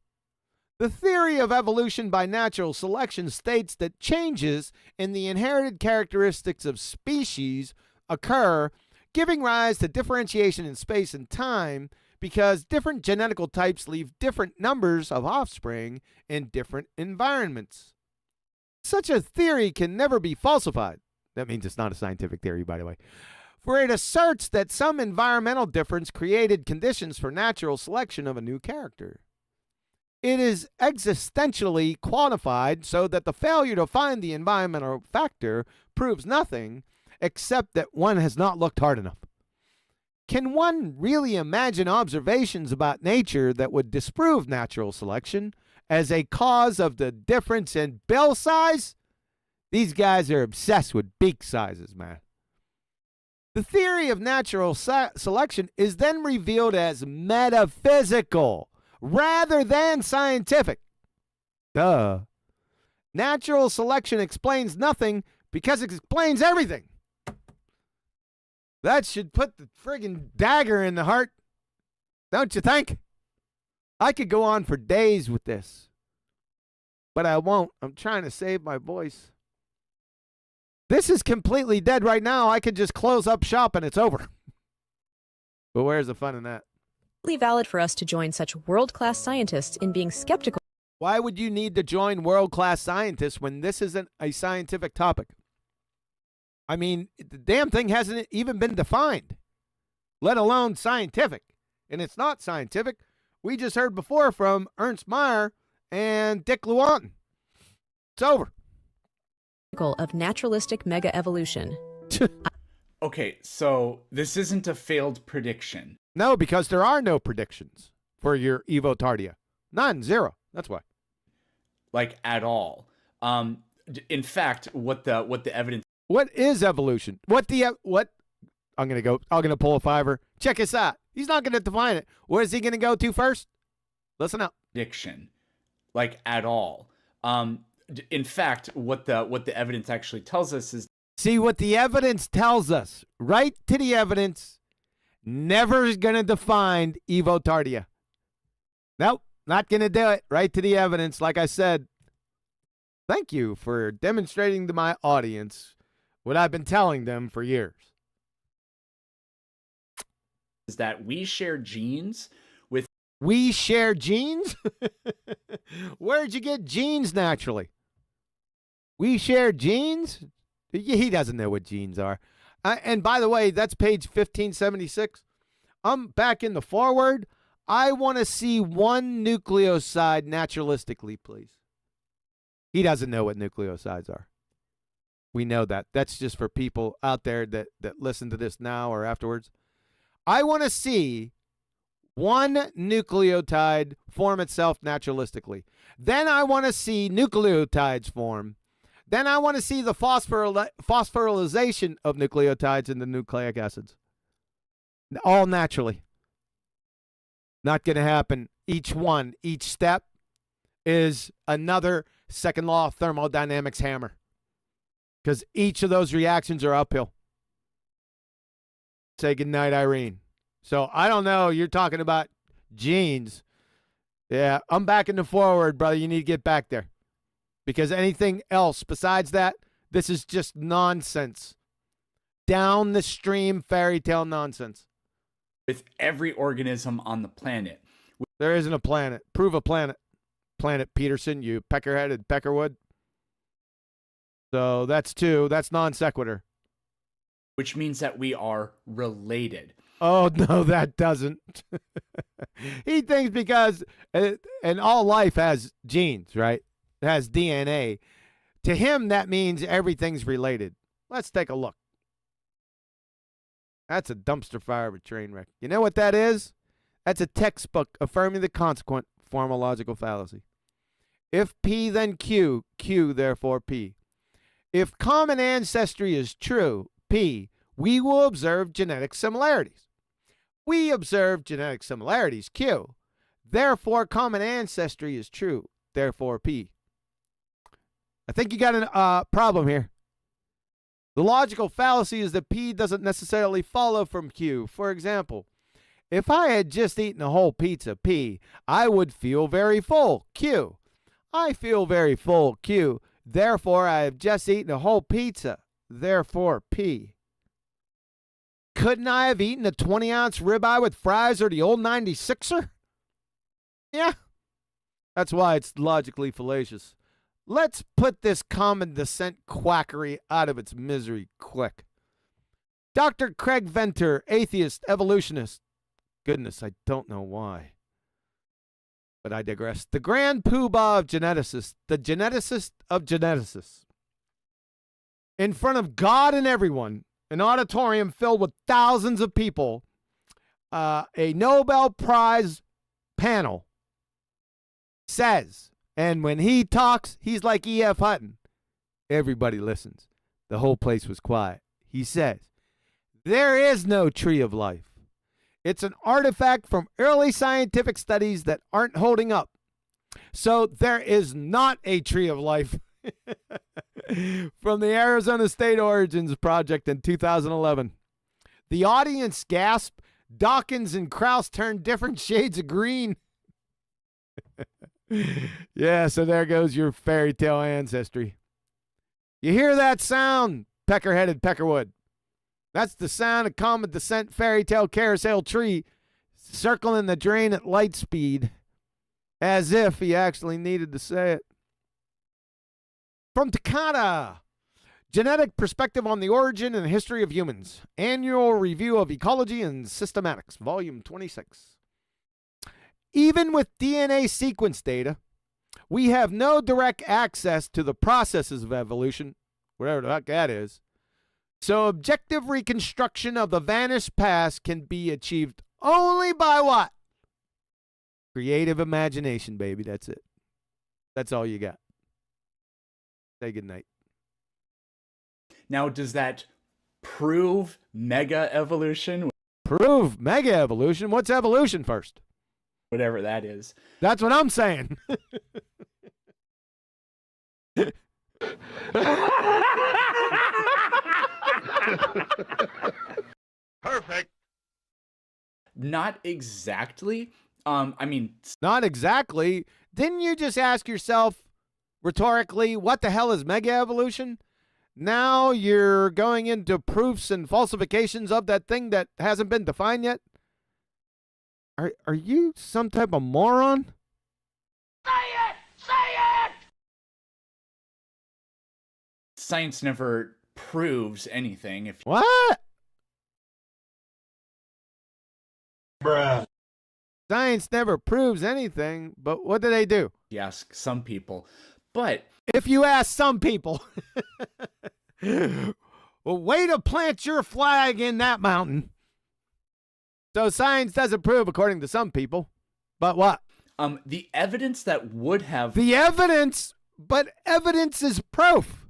S1: The theory of evolution by natural selection states that changes in the inherited characteristics of species occur, giving rise to differentiation in space and time because different genetical types leave different numbers of offspring in different environments. Such a theory can never be falsified. That means it's not a scientific theory, by the way. For it asserts that some environmental difference created conditions for natural selection of a new character. It is existentially quantified so that the failure to find the environmental factor proves nothing except that one has not looked hard enough. Can one really imagine observations about nature that would disprove natural selection as a cause of the difference in bill size? These guys are obsessed with beak sizes, man. The theory of natural selection is then revealed as metaphysical rather than scientific. Duh. Natural selection explains nothing because it explains everything. That should put the friggin' dagger in the heart, don't you think? I could go on for days with this, but I won't. I'm trying to save my voice. This is completely dead right now. I could just close up shop and it's over. But where's the fun in that?
S5: Valid for us to join such world-class scientists in being skeptical.
S1: Why would you need to join world-class scientists when this isn't a scientific topic? I mean, the damn thing hasn't even been defined, let alone scientific. And it's not scientific. We just heard before from Ernst Mayr and Dick Lewontin. It's over.
S5: Of naturalistic mega evolution.
S4: Okay, so this isn't a failed prediction.
S1: No, because there are no predictions for your evoTARDia. None, zero. That's why.
S4: Like at all. In fact, what the evidence.
S1: What is evolution? What? I'm gonna pull a fiver. Check this out. He's not gonna define it. Where is he gonna go to first? Listen up.
S4: Prediction, like at all. In fact, what the evidence actually tells us is.
S1: See what the evidence tells us. Right to the evidence. Never is gonna define evoTARDia. Nope, not gonna do it. Right to the evidence. Like I said. Thank you for demonstrating to my audience what I've been telling them for years.
S4: Is that we share genes with.
S1: We share genes? Where'd you get genes naturally? We share genes? He doesn't know what genes are. And by the way, that's page 1576. I'm back in the forward. I want to see one nucleoside naturalistically, please. He doesn't know what nucleosides are. We know that. That's just for people out there that listen to this now or afterwards. I want to see one nucleotide form itself naturalistically. Then I want to see nucleotides form. Then I want to see the phosphorylation of nucleotides into nucleic acids. All naturally. Not going to happen. Each step is another second law of thermodynamics hammer. Because each of those reactions are uphill. Say goodnight, Irene. So I don't know. You're talking about genes. Yeah, I'm back in the forward, brother. You need to get back there. Because anything else besides that, this is just nonsense. Down the stream fairy tale nonsense.
S4: With every organism on the planet.
S1: There isn't a planet. Prove a planet. Planet Peterson, you Peckerhead and Peckerwood. So that's 2. That's non sequitur.
S4: Which means that we are related.
S1: Oh, no, that doesn't. He thinks because, and all life has genes, right? It has DNA. To him, that means everything's related. Let's take a look. That's a dumpster fire of a train wreck. You know what that is? That's a textbook affirming the consequent formal logical fallacy. If P, then Q, Q, therefore P. If common ancestry is true, P, we will observe genetic similarities. We observe genetic similarities, Q. Therefore, common ancestry is true, therefore P. I think you got a problem here. The logical fallacy is that P doesn't necessarily follow from Q. For example, if I had just eaten a whole pizza, P, I would feel very full, Q. I feel very full, Q. Therefore, I have just eaten a whole pizza, therefore P. Couldn't I have eaten a 20-ounce ribeye with fries or the old 96er? Yeah. That's why it's logically fallacious. Let's put this common descent quackery out of its misery quick. Dr. Craig Venter, atheist, evolutionist. Goodness, I don't know why. But I digress. The grand poobah of geneticists, the geneticist of geneticists. In front of God and everyone, an auditorium filled with thousands of people, a Nobel Prize panel says, and when he talks, he's like E.F. Hutton. Everybody listens. The whole place was quiet. He says, there is no tree of life. It's an artifact from early scientific studies that aren't holding up. So there is not a tree of life. From the Arizona State Origins Project in 2011. The audience gasped. Dawkins and Krauss turned different shades of green. Yeah, so there goes your fairy tale ancestry. You hear that sound, Peckerhead and Peckerwood? That's the sound of common descent fairy tale carousel tree circling the drain at light speed, as if he actually needed to say it. From Takata, Genetic Perspective on the Origin and History of Humans, Annual Review of Ecology and Systematics, Volume 26. Even with DNA sequence data, we have no direct access to the processes of evolution, whatever the heck that is. So objective reconstruction of the vanished past can be achieved only by what? Creative imagination, baby. That's it. That's all you got. Say goodnight.
S4: Now, does that prove mega evolution?
S1: Prove mega evolution? What's evolution first?
S4: Whatever that is.
S1: That's what I'm saying.
S3: Perfect.
S4: Not exactly.
S1: Not exactly. Didn't you just ask yourself rhetorically, what the hell is mega evolution? Now you're going into proofs and falsifications of that thing that hasn't been defined yet? Are you some type of moron?
S7: Say it! Say it!
S4: Science never proves anything. If
S1: What?
S3: Bruh.
S1: Science never proves anything, but what do they do?
S4: you ask some people. But
S1: If you ask some people, well, way to plant your flag in that mountain. So science doesn't prove according to some people, but what?
S4: the evidence that would have
S1: The evidence, but evidence is proof.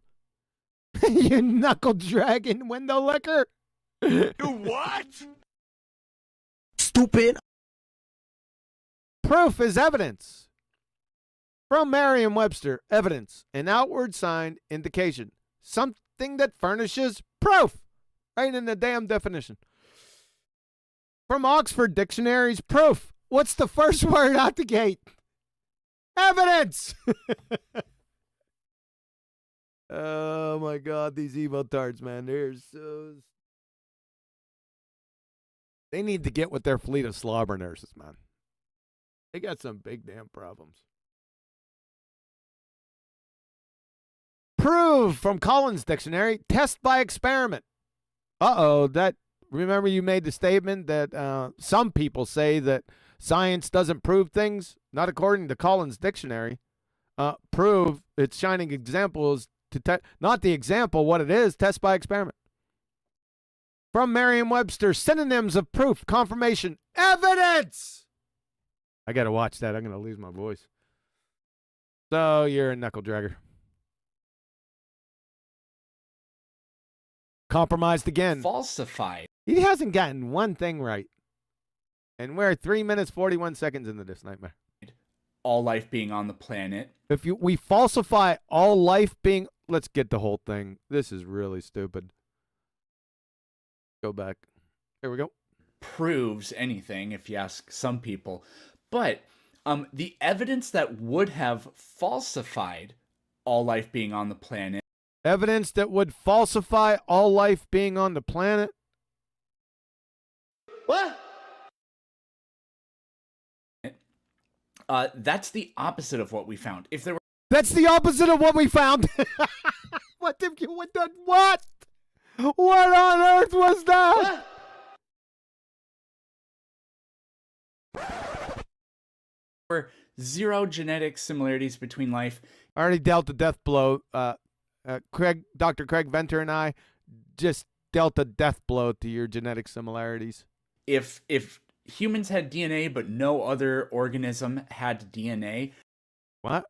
S1: You knuckle dragging window licker.
S3: You what?
S6: Stupid.
S1: Proof is evidence. From Merriam-Webster, evidence, an outward sign, indication, something that furnishes proof. Right in the damn definition. From Oxford Dictionaries, proof. What's the first word out the gate? Evidence. Oh my God, these evoTARDs, man. They're so... They need to get with their fleet of slobber nurses, man. They got some big damn problems. Prove from Collins Dictionary, test by experiment. Remember you made the statement that some people say that science doesn't prove things? Not according to Collins Dictionary. Prove, its shining examples to not the example, what it is, test by experiment. From Merriam-Webster, synonyms of proof, confirmation, evidence. I got to watch that. I'm going to lose my voice. So you're a knuckle dragger. Compromised again.
S4: Falsified.
S1: He hasn't gotten one thing right. And we're 3 minutes, 41 seconds into this nightmare.
S4: All life being on the planet.
S1: If we falsify all life being... Let's get the whole thing. This is really stupid. Go back. Here we go.
S4: Proves anything, if you ask some people. But the evidence that would have falsified all life being on the planet.
S1: Evidence that would falsify all life being on the planet?
S3: What?
S4: That's the opposite of what we found. If there were...
S1: That's the opposite of what we found. What on earth was that?
S4: Were zero genetic similarities between life.
S1: I already dealt a death blow. Dr. Craig Venter and I just dealt a death blow to your genetic similarities.
S4: If humans had DNA but no other organism had DNA,
S1: what?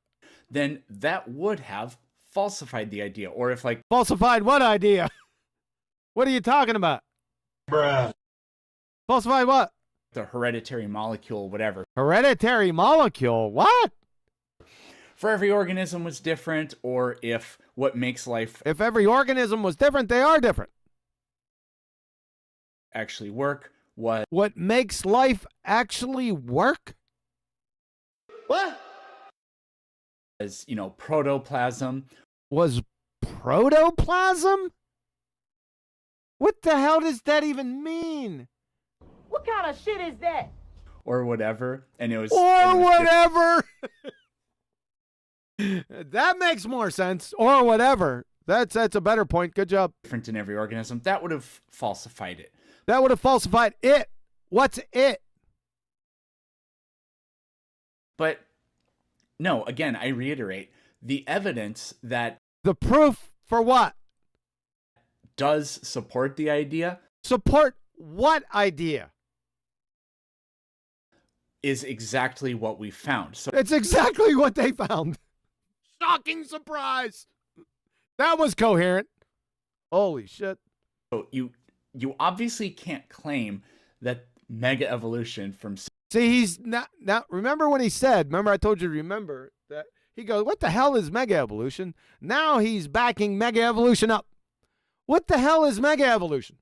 S4: Then that would have falsified the idea. Or if like...
S1: Falsified what idea? What are you talking about?
S2: Bruh.
S1: Falsified what?
S4: The hereditary molecule, whatever.
S1: Hereditary molecule? What?
S4: For every organism was different, or if what makes life...
S1: If every organism was different, they are different.
S4: Actually work was...
S1: What makes life actually work?
S3: What?
S4: As, protoplasm.
S1: Was protoplasm? What the hell does that even mean?
S7: What kind of shit is that?
S4: Or whatever. And it was...
S1: whatever! That makes more sense. Or whatever. That's a better point. Good job.
S4: Different in every organism. That would have falsified it.
S1: That would have falsified it. What's it?
S4: But, no, again, I reiterate, the evidence that...
S1: The proof for what?
S4: Does support the idea.
S1: Support what idea?
S4: Is exactly what we found. So
S1: it's exactly what they found. Shocking surprise. That was coherent. Holy shit.
S4: So you obviously can't claim that mega evolution from...
S1: See, he's not... Now, remember when he said... Remember I told you to remember that... He goes, what the hell is mega evolution? Now he's backing mega evolution up. What the hell is mega evolution?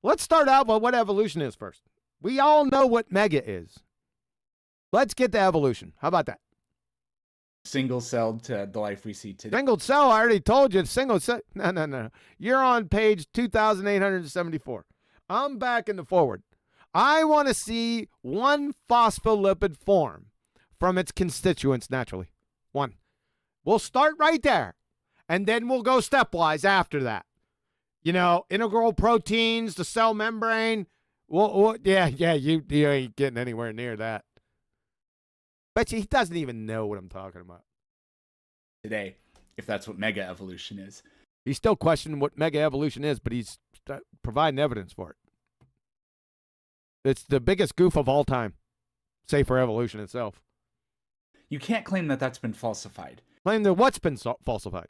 S1: Let's start out with what evolution is first. We all know what mega is. Let's get to evolution. How about that?
S4: Single-celled to the life we see today.
S1: Single cell, I already told you. Single cell. No. You're on page 2,874. I'm backing the forward. I want to see one phospholipid form from its constituents naturally. One. We'll start right there. And then we'll go stepwise after that. Integral proteins, the cell membrane. You ain't getting anywhere near that. But he doesn't even know what I'm talking about.
S4: Today, if that's what mega evolution is.
S1: He's still questioning what mega evolution is, but he's providing evidence for it. It's the biggest goof of all time, say for evolution itself.
S4: You can't claim that that's been falsified.
S1: Claim that what's been falsified?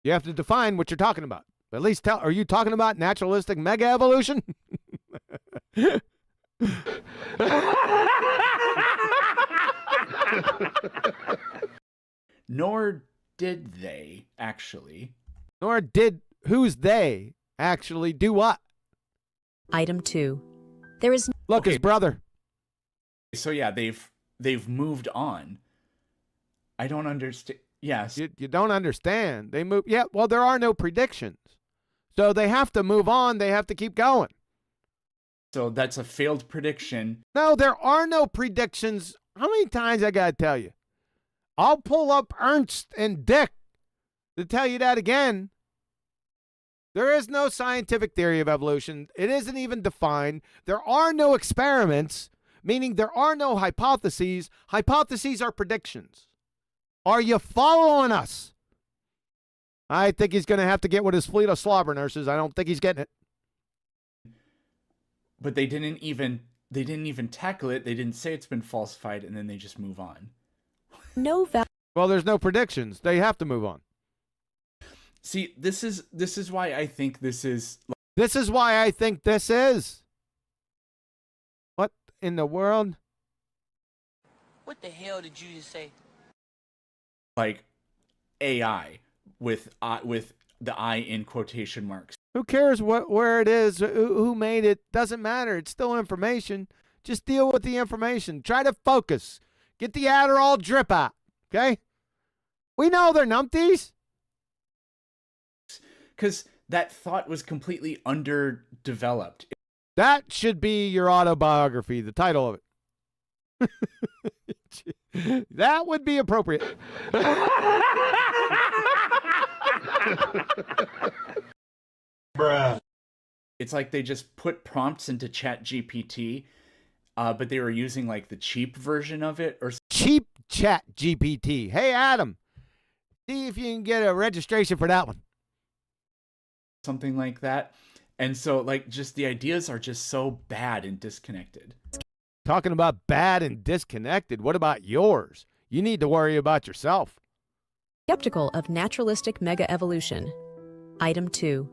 S1: You have to define what you're talking about. At least are you talking about naturalistic mega evolution?
S4: Nor did they actually.
S1: Nor did who's they actually do what?
S5: Item 2. There is
S1: Look, his brother.
S4: So yeah, they've moved on. I don't understand. Yes.
S1: You don't understand. They move. Yeah, well, there are no predictions. So they have to move on. They have to keep going.
S4: So that's a failed prediction.
S1: No, there are no predictions. How many times I got to tell you? I'll pull up Ernst and Dick to tell you that again. There is no scientific theory of evolution. It isn't even defined. There are no experiments, meaning there are no hypotheses. Hypotheses are predictions. Are you following us? I think he's going to have to get with his fleet of slobber nurses. I don't think he's getting it.
S4: But they didn't even tackle it. They didn't say it's been falsified, and then they just move on.
S5: No valid.
S1: Well, there's no predictions. They have to move on.
S4: See, this is why I think this is.
S1: This is why I think this is. What in the world?
S7: What the hell did you just say?
S4: Like AI with the I in quotation marks.
S1: Who cares where it is, who made it? Doesn't matter. It's still information. Just deal with the information. Try to focus. Get the Adderall drip out, okay? We know they're numpties.
S4: Because that thought was completely underdeveloped.
S1: That should be your autobiography, the title of it. That would be appropriate.
S2: Bruh.
S4: It's like they just put prompts into ChatGPT, but they were using like the cheap version of it or
S1: Cheap Chat GPT. Hey, Adam, see if you can get a registration for that one.
S4: something like that. And so like just the ideas are just so bad and disconnected.
S1: Talking about bad and disconnected. What about yours? You need to worry about yourself.
S5: Skeptical of naturalistic mega-evolution. Item 2.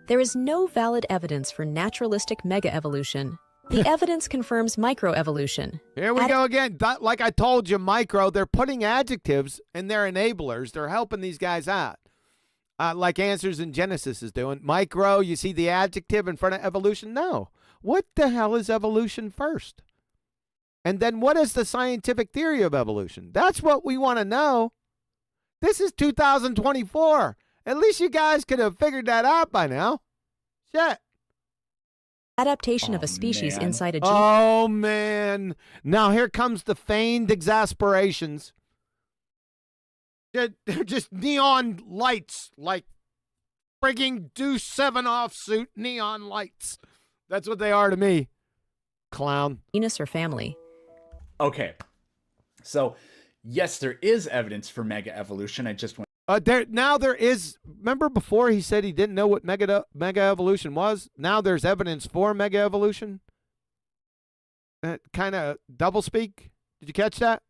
S5: There is no valid evidence for naturalistic mega-evolution. The evidence confirms microevolution.
S1: Here we go again. Like I told you, micro, they're putting adjectives and they're enablers. They're helping these guys out. Like Answers in Genesis is doing. Micro, you see the adjective in front of evolution? No. What the hell is evolution first? And then what is the scientific theory of evolution? That's what we want to know. This is 2024. At least you guys could have figured that out by now. Shit.
S5: Adaptation of a species
S4: man.
S5: inside a
S1: Oh, man. Now here comes the feigned exasperations. They're just neon lights, like frigging Deuce 7 offsuit neon lights. That's what they are to me. Clown.
S5: genus or family.
S4: Okay. So, yes, there is evidence for mega evolution. I just want
S1: Now there is. Remember before he said he didn't know what mega evolution was? Now there's evidence for mega evolution. Kind of double speak. Did you catch that?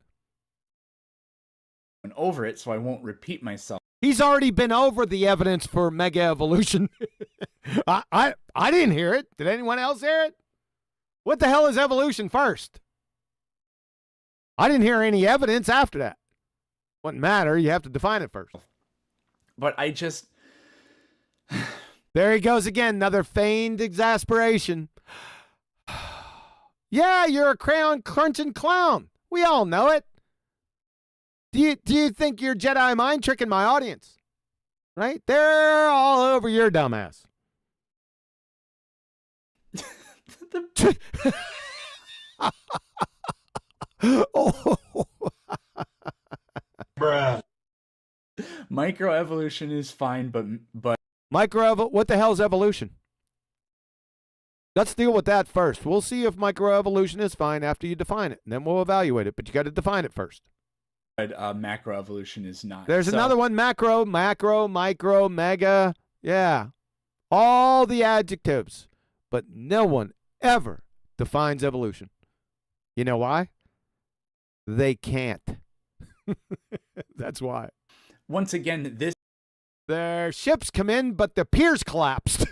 S4: over it so I won't repeat myself.
S1: He's already been over the evidence for mega evolution. I didn't hear it. Did anyone else hear it? What the hell is evolution first? I didn't hear any evidence after that. Wouldn't matter. You have to define it first.
S4: But I just
S1: There he goes again. Another feigned exasperation. Yeah, you're a crayon crunching clown. We all know it. Do you think you're Jedi mind tricking my audience? Right? They're all over your dumbass. Oh.
S2: Bruh.
S4: microevolution is fine, but
S1: What the hell is evolution? Let's deal with that first. We'll see if microevolution is fine after you define it, and then we'll evaluate it. But you got to define it first.
S4: macroevolution is not.
S1: There's another one: macro, micro, mega. Yeah, all the adjectives, but no one ever defines evolution. You know why? They can't. That's why.
S4: Once again, this
S1: Their ships come in, but the piers collapsed.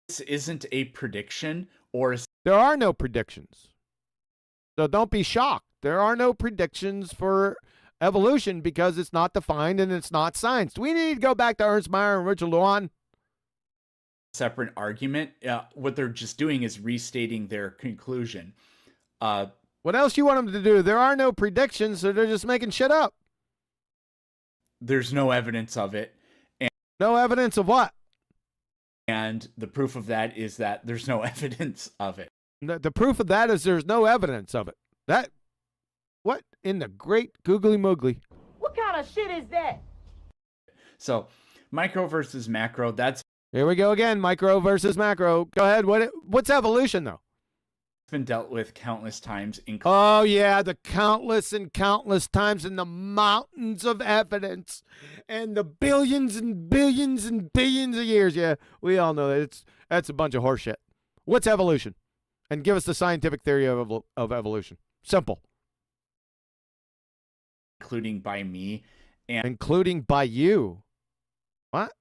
S4: this isn't a prediction or
S1: There are no predictions. So don't be shocked. There are no predictions for evolution because it's not defined and it's not science. We need to go back to Ernst Mayr and Richard Luan.
S4: separate argument. What they're just doing is restating their conclusion.
S1: What else you want them to do? There are no predictions, so they're just making shit up.
S4: There's no evidence of it.
S1: No evidence of what?
S4: And the proof of that is that there's no evidence of it.
S1: The proof of that is there's no evidence of it. What in the great googly moogly?
S7: What kind of shit is that?
S4: So, micro versus macro, that's
S1: Here we go again, micro versus macro. Go ahead. What's evolution, though?
S4: been dealt with countless times,
S1: Oh, yeah, the countless and countless times and the mountains of evidence and the billions and billions and billions of years. Yeah, we all know that. That's a bunch of horseshit. What's evolution? And give us the scientific theory of evolution. Simple.
S4: including by me. And
S1: Including by you. What?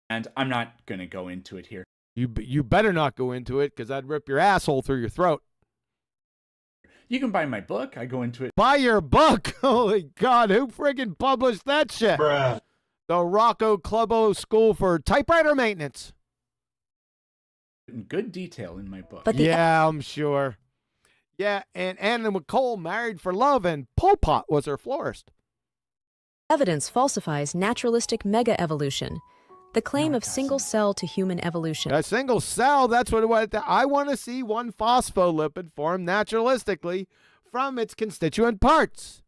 S4: I'm not going to go into it here.
S1: You better not go into it, because I'd rip your asshole through your throat.
S4: You can buy my book. I go into it
S1: Buy your book. Holy God, who friggin' published that shit?
S2: Bruh.
S1: The Rocco Clubo School for Typewriter Maintenance.
S4: in good detail in my book.
S5: But the
S1: Yeah, I'm sure. Yeah, and Anna McCall married for love, and Pol Pot was her florist.
S5: evidence falsifies naturalistic mega-evolution, the claim
S4: No, it
S5: of single-cell to human evolution.
S1: A single cell, that's what I want to see one phospholipid form naturalistically from its constituent parts.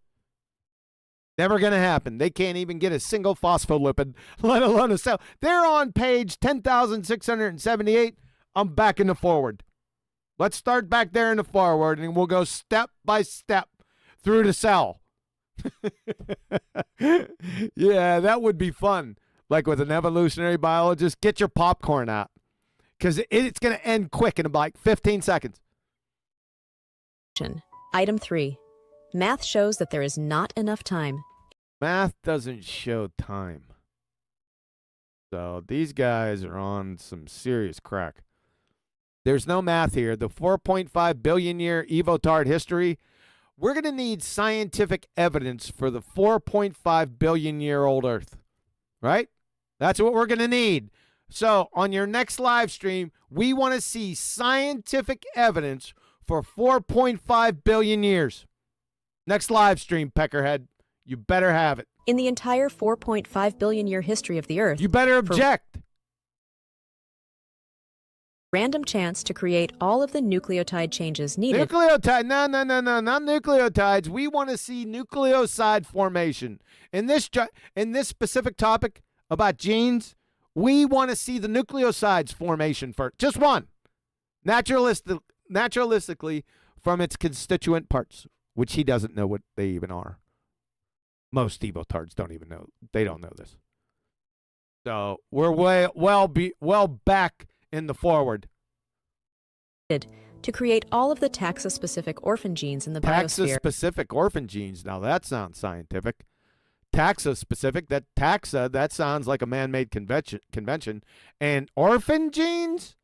S1: Never going to happen. They can't even get a single phospholipid, let alone a cell. They're on page 10,678. I'm back in the forward. Let's start back there in the forward, and we'll go step by step through the cell. Yeah, that would be fun. Like with an evolutionary biologist, get your popcorn out, because it's going to end quick in about like 15 seconds.
S5: Item 3. Math shows that there is not enough time.
S1: Math doesn't show time. So these guys are on some serious crack. There's no math here. The 4.5 billion year evoTARD history, we're going to need scientific evidence for the 4.5 billion year old Earth, right? That's what we're going to need. So on your next live stream, we want to see scientific evidence for 4.5 billion years. Next live stream, Peckerhead. You better have it.
S5: In the entire 4.5 billion year history of the Earth,
S1: You better object.
S5: random chance to create all of the nucleotide changes needed.
S1: Nucleotide. No, not nucleotides. We want to see nucleoside formation. In this specific topic about genes, we want to see the nucleosides formation first. Just one. Naturalistically from its constituent parts, which he doesn't know what they even are. Most evoTARDs don't even know. They don't know this. So we're well back in the forward.
S5: To create all of the taxa-specific orphan genes in the biosphere.
S1: Taxa-specific orphan genes. Now that sounds scientific. Taxa-specific. That sounds like a man-made convention. And orphan genes?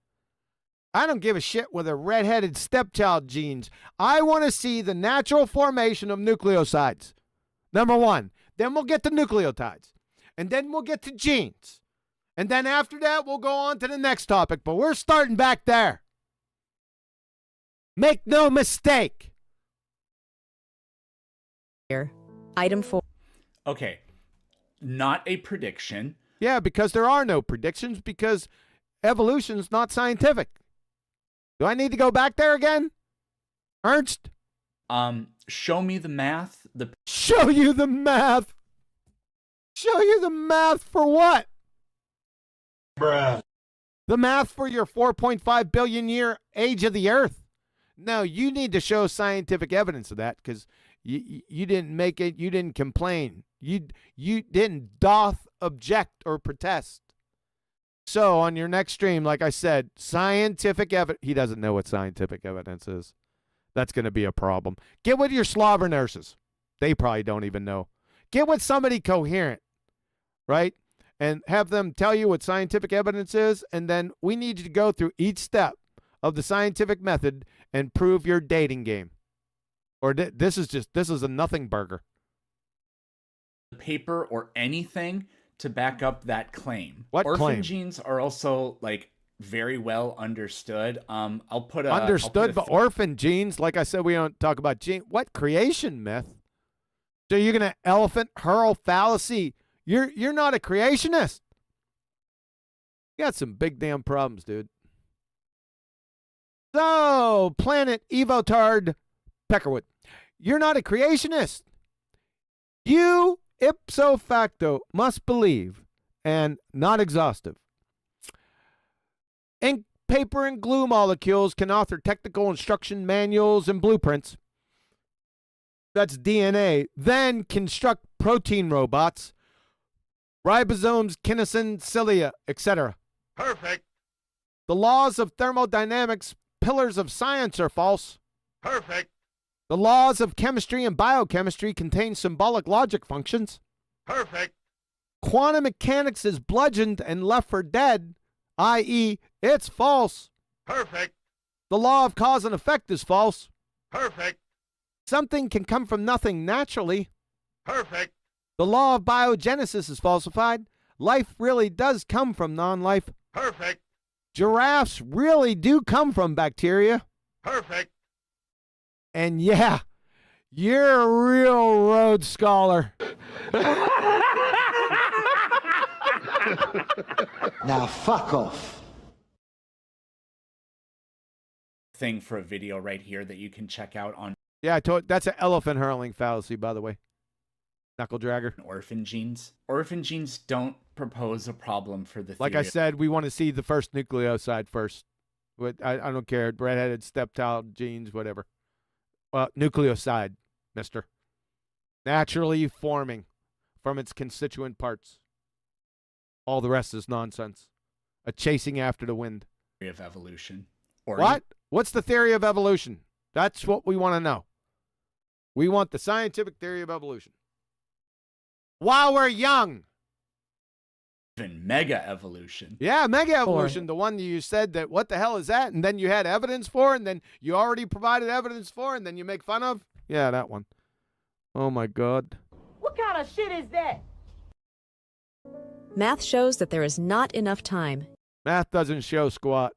S1: I don't give a shit with a redheaded stepchild genes. I want to see the natural formation of nucleosides. Number one. Then we'll get to nucleotides. And then we'll get to genes. And then after that, we'll go on to the next topic. But we're starting back there. Make no mistake.
S5: Item 4.
S4: Okay, not a prediction.
S1: Yeah, because there are no predictions, because evolution's not scientific. Do I need to go back there again? Ernst?
S4: Show me the math.
S1: Show you the math. Show you the math for what?
S2: Bruh.
S1: The math for your 4.5 billion year age of the Earth. No, you need to show scientific evidence of that, because you didn't make it. You didn't complain. You didn't doth object or protest. So on your next stream, like I said, scientific evidence. He doesn't know what scientific evidence is. That's going to be a problem. Get with your slobber nurses. They probably don't even know. Get with somebody coherent, right? And have them tell you what scientific evidence is, and then we need you to go through each step of the scientific method and prove your dating game. Or this is a nothing burger.
S4: Paper or anything to back up that claim.
S1: What
S4: orphan
S1: claim?
S4: genes are also like very well understood. I'll put a
S1: Understood, but orphan genes, like I said, we don't talk about gene. What creation myth? So you're gonna elephant hurl fallacy? You're not a creationist. You got some big damn problems, dude. Oh, planet evoTARD Peckerwood. You're not a creationist. You, ipso facto, must believe, and not exhaustive. Ink, paper, and glue molecules can author technical instruction manuals and blueprints. That's DNA. Then construct protein robots, ribosomes, kinesin, cilia, etc.
S8: Perfect.
S1: The laws of thermodynamics, pillars of science, are false.
S8: Perfect.
S1: The laws of chemistry and biochemistry contain symbolic logic functions.
S8: Perfect.
S1: Quantum mechanics is bludgeoned and left for dead, i.e., it's false.
S8: Perfect.
S1: The law of cause and effect is false.
S8: Perfect.
S1: Something can come from nothing naturally.
S8: Perfect.
S1: The law of biogenesis is falsified. Life really does come from non-life.
S8: Perfect.
S1: Giraffes really do come from bacteria.
S8: Perfect.
S1: And yeah, you're a real Rhodes Scholar.
S6: Now fuck off.
S4: Thing for a video right here that you can check out on
S1: Yeah, I told that's an elephant hurling fallacy, by the way. Knuckle dragger.
S4: orphan genes. Orphan genes don't propose a problem for the
S1: Like I said, we want to see the first nucleoside first. I don't care. Redheaded, stepchild, genes, whatever. Nucleoside, mister. Naturally forming from its constituent parts. All the rest is nonsense. A chasing after the wind.
S4: theory of evolution. Or
S1: What? What's the theory of evolution? That's what we want to know. We want the scientific theory of evolution. While we're young.
S4: even mega evolution.
S1: Yeah, mega evolution, the one you said that what the hell is that? And then you had evidence for, and then you already provided evidence for, and then you make fun of? Yeah, that one. Oh my God.
S7: What kind of shit is that?
S5: Math shows that there is not enough time
S1: Math doesn't show squat.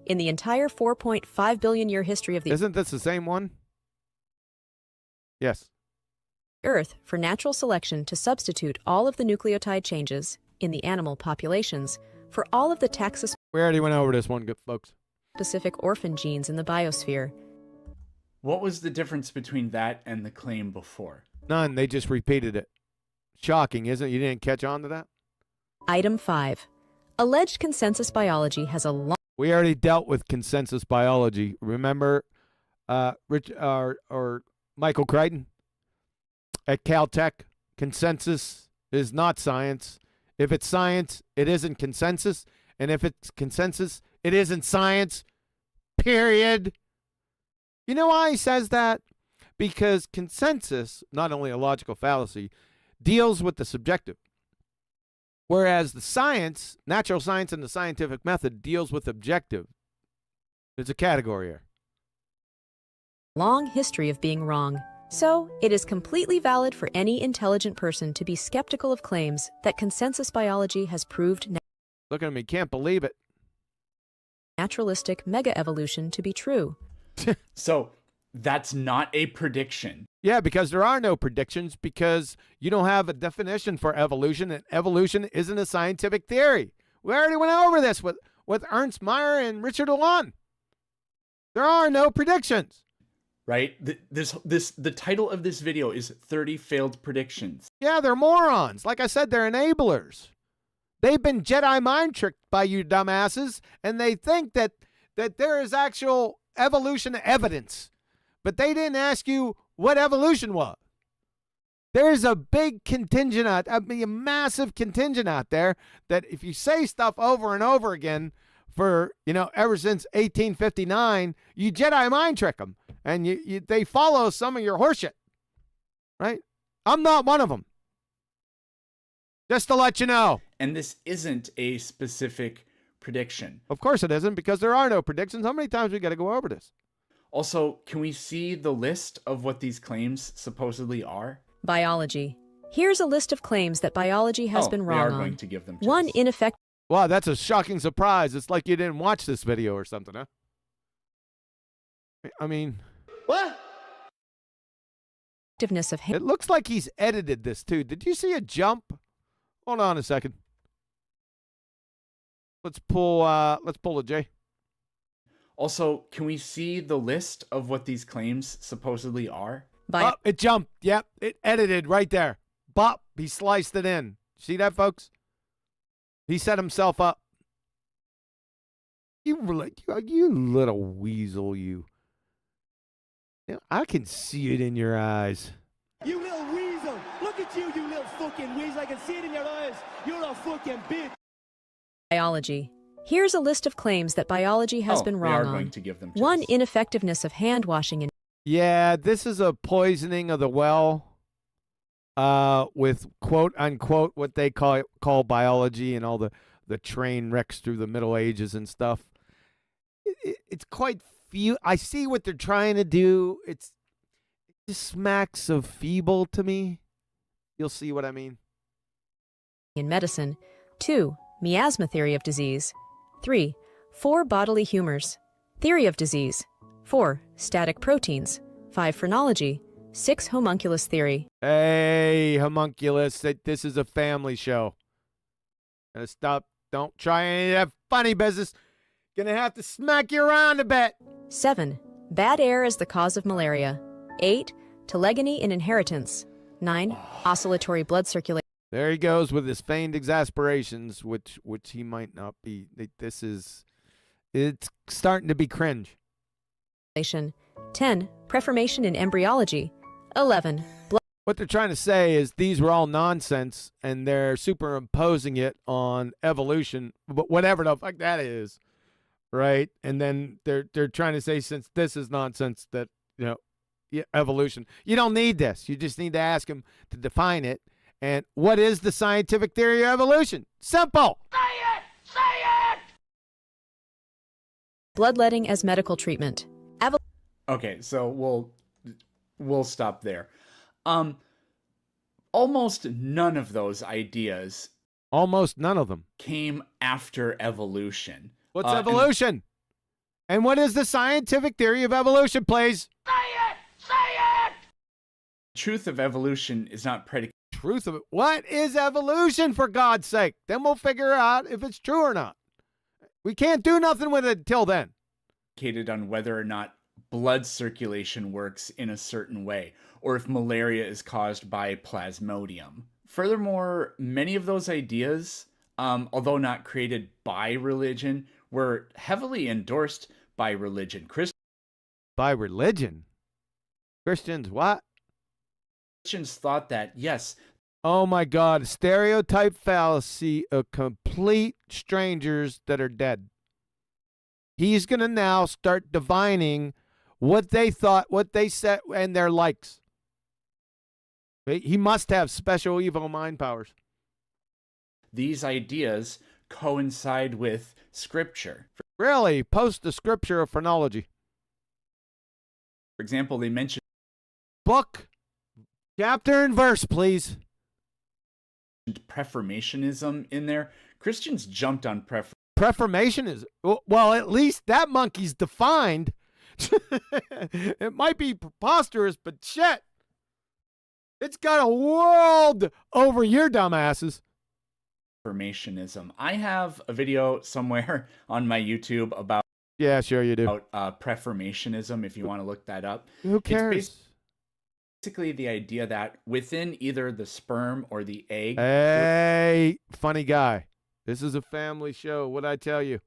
S5: in the entire 4.5 billion year history of the
S1: Isn't this the same one? Yes.
S5: Earth for natural selection to substitute all of the nucleotide changes in the animal populations for all of the
S1: We already went over this one, good folks.
S5: taxa-specific orphan genes in the biosphere.
S4: What was the difference between that and the claim before?
S1: None. They just repeated it. Shocking, isn't it? You didn't catch on to that?
S5: Item 5. Alleged consensus biology has a long
S1: We already dealt with consensus biology. Remember Michael Crichton at Caltech? Consensus is not science. If it's science, it isn't consensus. And if it's consensus, it isn't science. Period. You know why he says that? Because consensus, not only a logical fallacy, deals with the subjective. Whereas the science, natural science and the scientific method deals with objective. It's a category here.
S5: long history of being wrong. So, it is completely valid for any intelligent person to be skeptical of claims that consensus biology has proved
S1: Look at me, can't believe it.
S5: naturalistic mega-evolution to be true.
S4: So that's not a prediction.
S1: Yeah, because there are no predictions, because you don't have a definition for evolution, and evolution isn't a scientific theory. We already went over this with Ernst Mayr and Richard Allan. There are no predictions.
S4: Right? The title of this video is 30 failed predictions.
S1: Yeah, they're morons. Like I said, they're enablers. They've been Jedi mind tricked by you dumbasses, and they think that there is actual evolution evidence. But they didn't ask you what evolution was. There's a big contingent a massive contingent out there that if you say stuff over and over again for, ever since 1859, you Jedi mind trick them. And they follow some of your horseshit. Right? I'm not one of them. Just to let you know.
S4: And this isn't a specific prediction.
S1: Of course it isn't, because there are no predictions. How many times we got to go over this?
S4: Also, can we see the list of what these claims supposedly are?
S5: Biology. Here's a list of claims that biology has been
S4: we
S5: wrong
S4: are
S5: on.
S4: going to give them to
S5: One
S4: us.
S5: ineffective
S1: Wow, that's a shocking surprise. It's like you didn't watch this video or something, huh? I mean...
S6: What?
S5: effectiveness of
S1: It looks like he's edited this, too. Did you see a jump? Hold on a second. Let's pull a J.
S4: Also, can we see the list of what these claims supposedly are?
S1: Oh, it jumped. Yep, it edited right there. Bop, he sliced it in. See that, folks? He set himself up. You little weasel, you. I can see it in your eyes.
S6: You little weasel! Look at you, you little fucking weasel! I can see it in your eyes! You're a fucking bitch!
S5: Biology. Here's a list of claims that biology has been wrong
S4: they are
S5: on.
S4: going to give them to
S5: 1.
S4: us.
S5: Ineffectiveness of hand washing in
S1: Yeah, this is a poisoning of the well with quote unquote what they call biology and all the train wrecks through the Middle Ages and stuff. It's quite few. I see what they're trying to do. It just smacks of feeble to me. You'll see what I mean.
S5: medicine. 2. Miasma theory of disease. 3. 4 bodily humors. Theory of disease. 4. Static proteins. 5. Phrenology. 6. Homunculus theory.
S1: Hey, homunculus, this is a family show. Gotta stop. Don't try any of that funny business. Gonna have to smack you around a bit.
S5: 7. Bad air is the cause of malaria. 8. Telegony in inheritance. 9. Oscillatory blood circulation.
S1: There he goes with his feigned exasperations, which he might not be. It's starting to be cringe.
S5: 10. Preformation in embryology. 11.
S1: What they're trying to say is these were all nonsense, and they're superimposing it on evolution, but whatever the fuck that is, right? And then they're trying to say, since this is nonsense, that evolution. You don't need this. You just need to ask him to define it. And what is the scientific theory of evolution? Simple.
S7: Say it! Say it!
S5: Bloodletting as medical treatment.
S4: Okay, so we'll stop there. Almost none of those ideas
S1: Almost none of them
S4: came after evolution.
S1: What's evolution? And what is the scientific theory of evolution, please?
S7: Say it! Say it!
S4: The truth of evolution is not predicated
S1: Truth of it. What is evolution, for God's sake? Then we'll figure out if it's true or not. We can't do nothing with it until then.
S4: on whether or not blood circulation works in a certain way, or if malaria is caused by plasmodium. Furthermore, many of those ideas, although not created by religion, were heavily endorsed by religion.
S1: By religion? Christians what?
S4: Christians thought that, yes.
S1: Oh my God, stereotype fallacy of complete strangers that are dead. He's going to now start divining what they thought, what they said, and their likes. He must have special evil mind powers.
S4: These ideas coincide with Scripture.
S1: Really? Post the Scripture of phrenology.
S4: For example, they mentioned
S1: book, chapter, and verse, please.
S4: Preformationism in there. Christians jumped on
S1: Preformationism? Well, at least that monkey's defined. It might be preposterous, but shit. It's got a world over your dumbasses.
S4: Preformationism. I have a video somewhere on my YouTube about
S1: Yeah, sure you do.
S4: Preformationism, if you want to look that up.
S1: Who cares?
S4: It's basically the idea that within either the sperm or the egg...
S1: Hey, funny guy. This is a family show. What'd I tell you?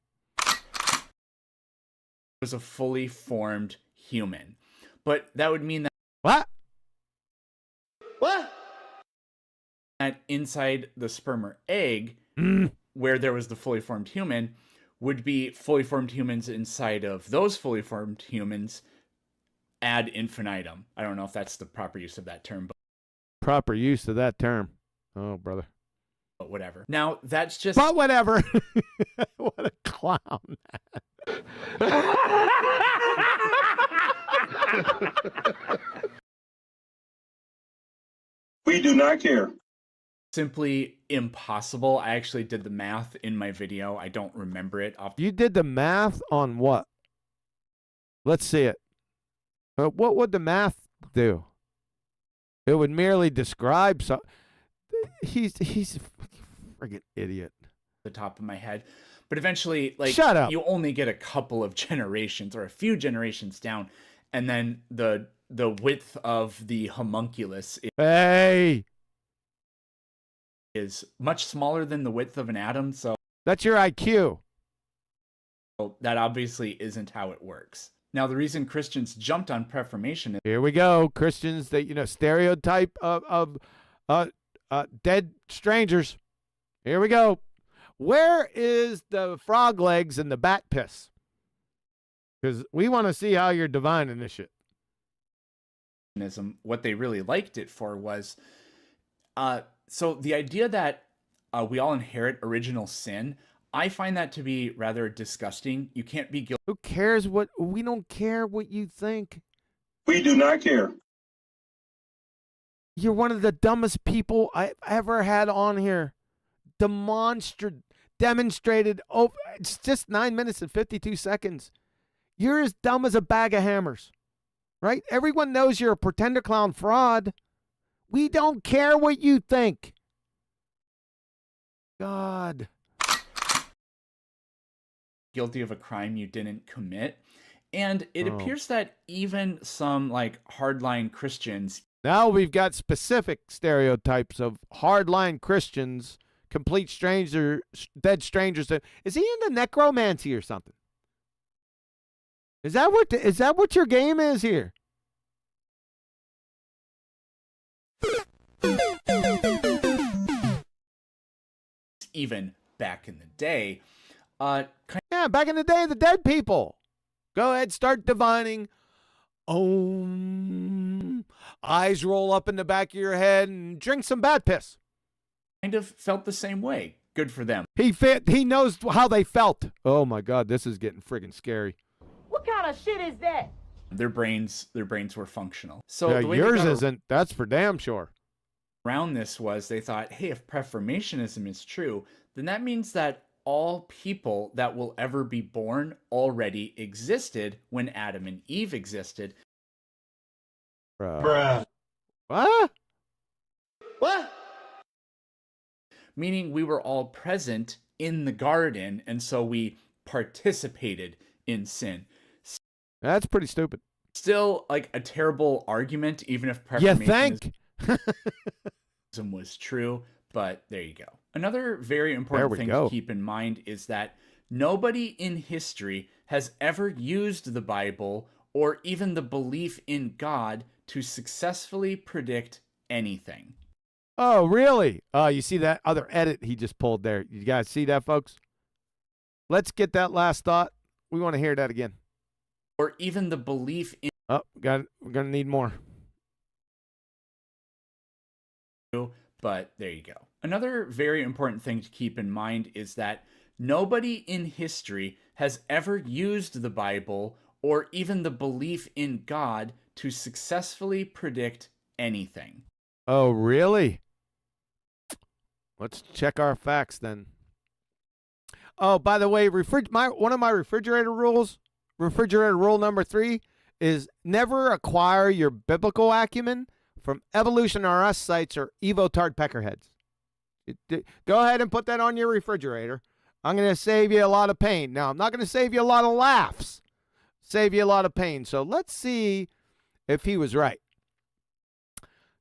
S4: was a fully formed human. But that would mean that...
S1: What?
S6: What?
S4: That inside the sperm or egg, where there was the fully formed human, would be fully formed humans inside of those fully formed humans ad infinitum. I don't know if that's the proper use of that term, but
S1: Proper use of that term. Oh, brother.
S4: whatever. Now, that's just...
S1: But whatever. What a clown.
S9: We do not care.
S4: simply impossible. I actually did the math in my video. I don't remember it off.
S1: You did the math on what? Let's see it. What would the math do? It would merely describe some. He's a friggin' idiot.
S4: The top of my head, But eventually, like,
S1: Shut up.
S4: you only get a couple of generations or a few generations down, and then the width of the homunculus
S1: Hey,
S4: is much smaller than the width of an atom, so
S1: that's your IQ.
S4: that obviously isn't how it works. Now, the reason Christians jumped on Preformationism
S1: Here we go. Christians, that stereotype of dead strangers. Here we go. Where is the frog legs and the bat piss? Because we want to see how you're divining this shit.
S4: what they really liked it for was, so the idea that we all inherit original sin, I find that to be rather disgusting. You can't be guilty.
S1: Who cares we don't care what you think.
S9: We do not care.
S1: You're one of the dumbest people I've ever had on here. Demonstrated. Oh, it's just 9 minutes and 52 seconds. You're as dumb as a bag of hammers, right? Everyone knows you're a pretender clown fraud. We don't care what you think. God.
S4: Guilty of a crime you didn't commit. And it appears that even some like hardline Christians.
S1: Now we've got specific stereotypes of hardline Christians, complete strangers, dead strangers. Is he into necromancy or something? Is that what your game is here?
S4: Even back in the day,
S1: yeah, back in the day, the dead people. Go ahead, start divining. Eyes roll up in the back of your head and drink some bat piss.
S4: Kind of felt the same way. Good for them.
S1: He knows how they felt. Oh my God, this is getting friggin' scary.
S7: What kind of shit is that?
S4: Their brains were functional. So
S1: Yeah,
S4: the way
S1: yours isn't. That's for damn sure.
S4: Around this was they thought, hey, if Preformationism is true, then that means that all people that will ever be born already existed when Adam and Eve existed.
S9: Bruh.
S1: What?
S7: What?
S4: Meaning we were all present in the garden, and so we participated in sin.
S1: That's pretty stupid.
S4: Still, like, a terrible argument, even if
S1: You think?
S4: Preformationism was true, but there you go. Another very important thing to keep in mind is that nobody in history has ever used the Bible or even the belief in God to successfully predict anything.
S1: Oh, really? You see that other edit he just pulled there? You guys see that, folks? Let's get that last thought. We want to hear that again.
S4: Or even the belief in...
S1: Oh, we're going to need more.
S4: But there you go. Another very important thing to keep in mind is that nobody in history has ever used the Bible or even the belief in God to successfully predict anything.
S1: Oh, really? Let's check our facts then. Oh, by the way, one of my refrigerator rules, refrigerator rule number 3, is never acquire your biblical acumen from Evolution RS sites or evoTARD Peckerheads. Go ahead and put that on your refrigerator. I'm going to save you a lot of pain. Now, I'm not going to save you a lot of laughs. Save you a lot of pain. So let's see if he was right.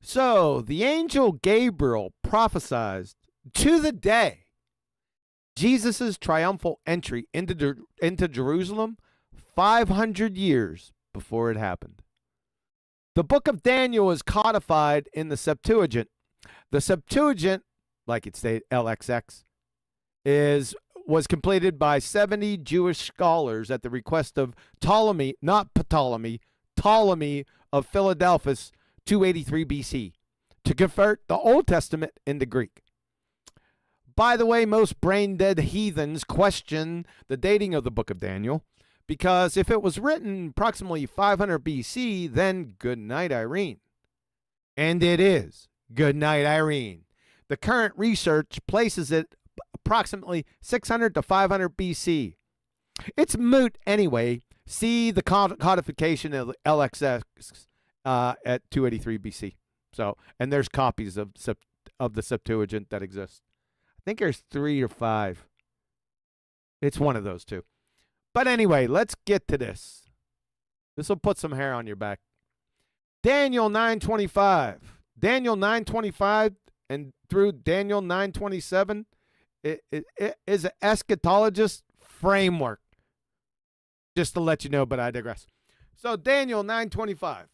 S1: So the angel Gabriel prophesied to the day Jesus' triumphal entry into Jerusalem 500 years before it happened. The book of Daniel is codified in the Septuagint. The Septuagint, like it stated, LXX, was completed by 70 Jewish scholars at the request of Ptolemy, not Ptolemy, Ptolemy of Philadelphus, 283 BC, to convert the Old Testament into Greek. By the way, most brain-dead heathens question the dating of the book of Daniel, because if it was written approximately 500 BC, then good night, Irene. And it is. Good night, Irene. The current research places it approximately 600 to 500 BC. It's moot anyway. See the codification of LXX at 283 BC. So, and there's copies of the Septuagint that exist. I think there's 3 or 5. It's one of those two. But anyway, let's get to this. This will put some hair on your back. Daniel 9:25. Daniel 9:25 and through Daniel 9:27 it is an eschatologist framework. Just to let you know, but I digress. So Daniel 9:25.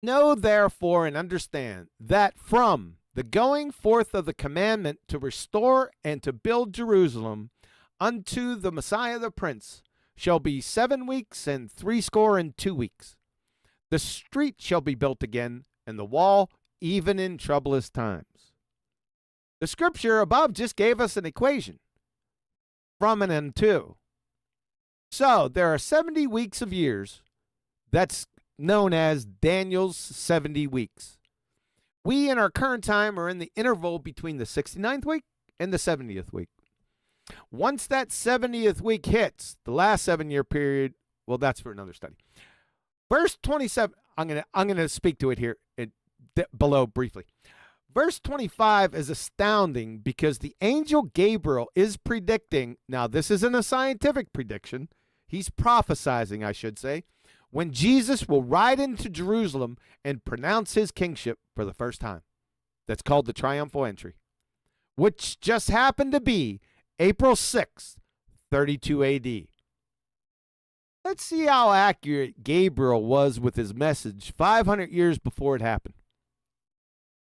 S1: Know therefore and understand that from the going forth of the commandment to restore and to build Jerusalem unto the Messiah the Prince shall be 7 weeks and 62 weeks. The street shall be built again, and the wall even in troublous times. The scripture above just gave us an equation. From and unto. So there are 70 weeks of years. That's known as Daniel's 70 weeks. We in our current time are in the interval between the 69th week and the 70th week. Once that 70th week hits, the last 7-year period, well, that's for another study. Verse 27, I'm gonna speak to it here below briefly. Verse 25 is astounding because the angel Gabriel is predicting, now this isn't a scientific prediction, he's prophesizing, I should say, when Jesus will ride into Jerusalem and pronounce his kingship for the first time. That's called the triumphal entry, which just happened to be April 6th, 32 AD. Let's see how accurate Gabriel was with his message 500 years before it happened.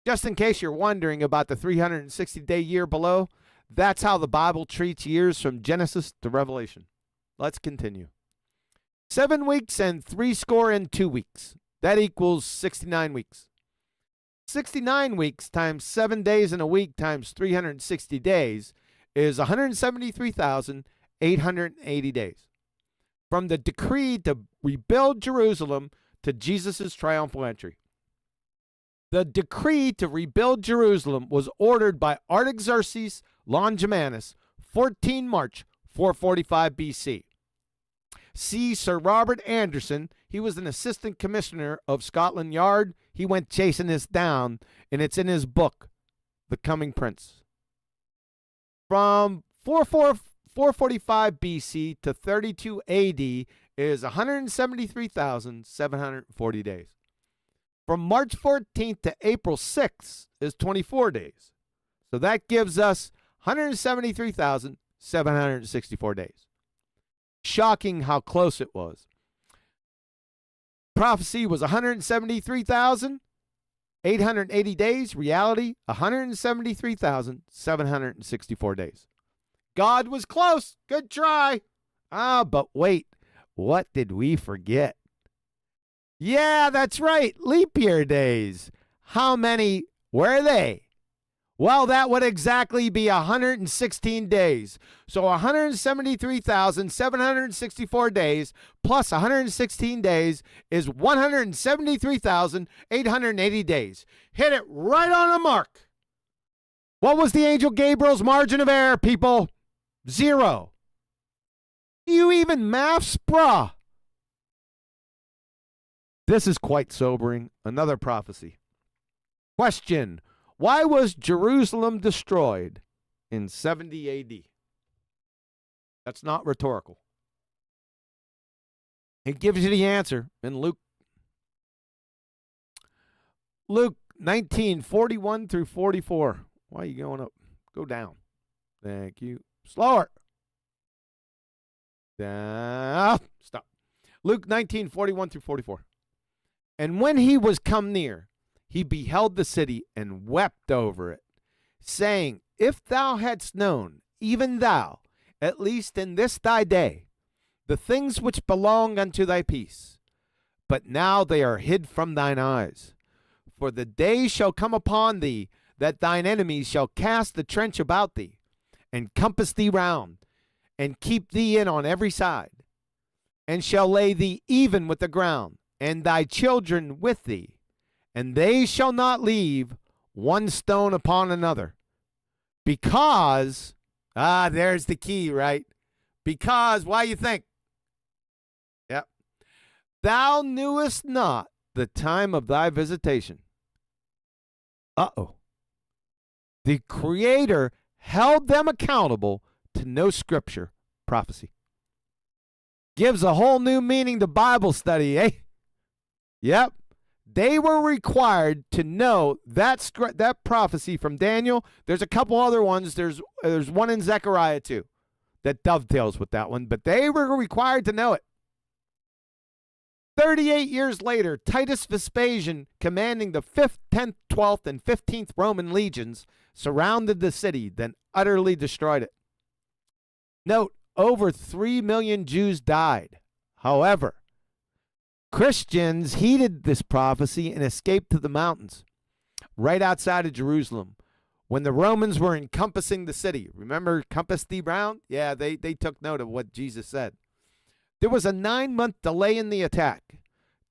S1: Just in case you're wondering about the 360-day year below, that's how the Bible treats years from Genesis to Revelation. Let's continue. 7 weeks and 62 weeks. That equals 69 weeks. 69 weeks times 7 days in a week times 360 days is 173,880 days. From the decree to rebuild Jerusalem to Jesus' triumphal entry. The decree to rebuild Jerusalem was ordered by Artaxerxes Longimanus, 14 March 445 BC. See Sir Robert Anderson. He was an assistant commissioner of Scotland Yard. He went chasing this down, and it's in his book, The Coming Prince. From 445 BC to 32 AD is 173,740 days. From March 14th to April 6th is 24 days. So that gives us 173,764 days. Shocking how close it was. Prophecy was 173,880 days. Reality, 173,764 days. God was close. Good try. But wait, what did we forget? Yeah, that's right. Leap year days. How many were they? Well, that would exactly be 116 days. So 173,764 days plus 116 days is 173,880 days. Hit it right on the mark. What was the angel Gabriel's margin of error, people? 0. You even maths, bruh? This is quite sobering. Another prophecy. Question. Why was Jerusalem destroyed in 70 AD? That's not rhetorical. It gives you the answer in Luke. Luke 19:41 through 44. Why are you going up? Go down. Thank you. Slower. Down. Stop. Luke 19:41 through 44. And when he was come near, he beheld the city and wept over it, saying, If thou hadst known, even thou, at least in this thy day, the things which belong unto thy peace, but now they are hid from thine eyes. For the day shall come upon thee, that thine enemies shall cast the trench about thee, and compass thee round, and keep thee in on every side, and shall lay thee even with the ground, and thy children with thee, and they shall not leave one stone upon another. Because, there's the key, right? Because, why you think? Yep. Thou knewest not the time of thy visitation. Uh-oh. The Creator held them accountable to know Scripture prophecy. Gives a whole new meaning to Bible study, eh? Yep. They were required to know that prophecy from Daniel. There's a couple other ones. There's one in Zechariah too that dovetails with that one, but they were required to know it. 38 years later, Titus Vespasian, commanding the 5th, 10th, 12th, and 15th Roman legions, surrounded the city, then utterly destroyed it. Note, over 3 million Jews died. However, Christians heeded this prophecy and escaped to the mountains right outside of Jerusalem when the Romans were encompassing the city. Remember, compass thee round? Yeah, they took note of what Jesus said. There was a 9-month delay in the attack.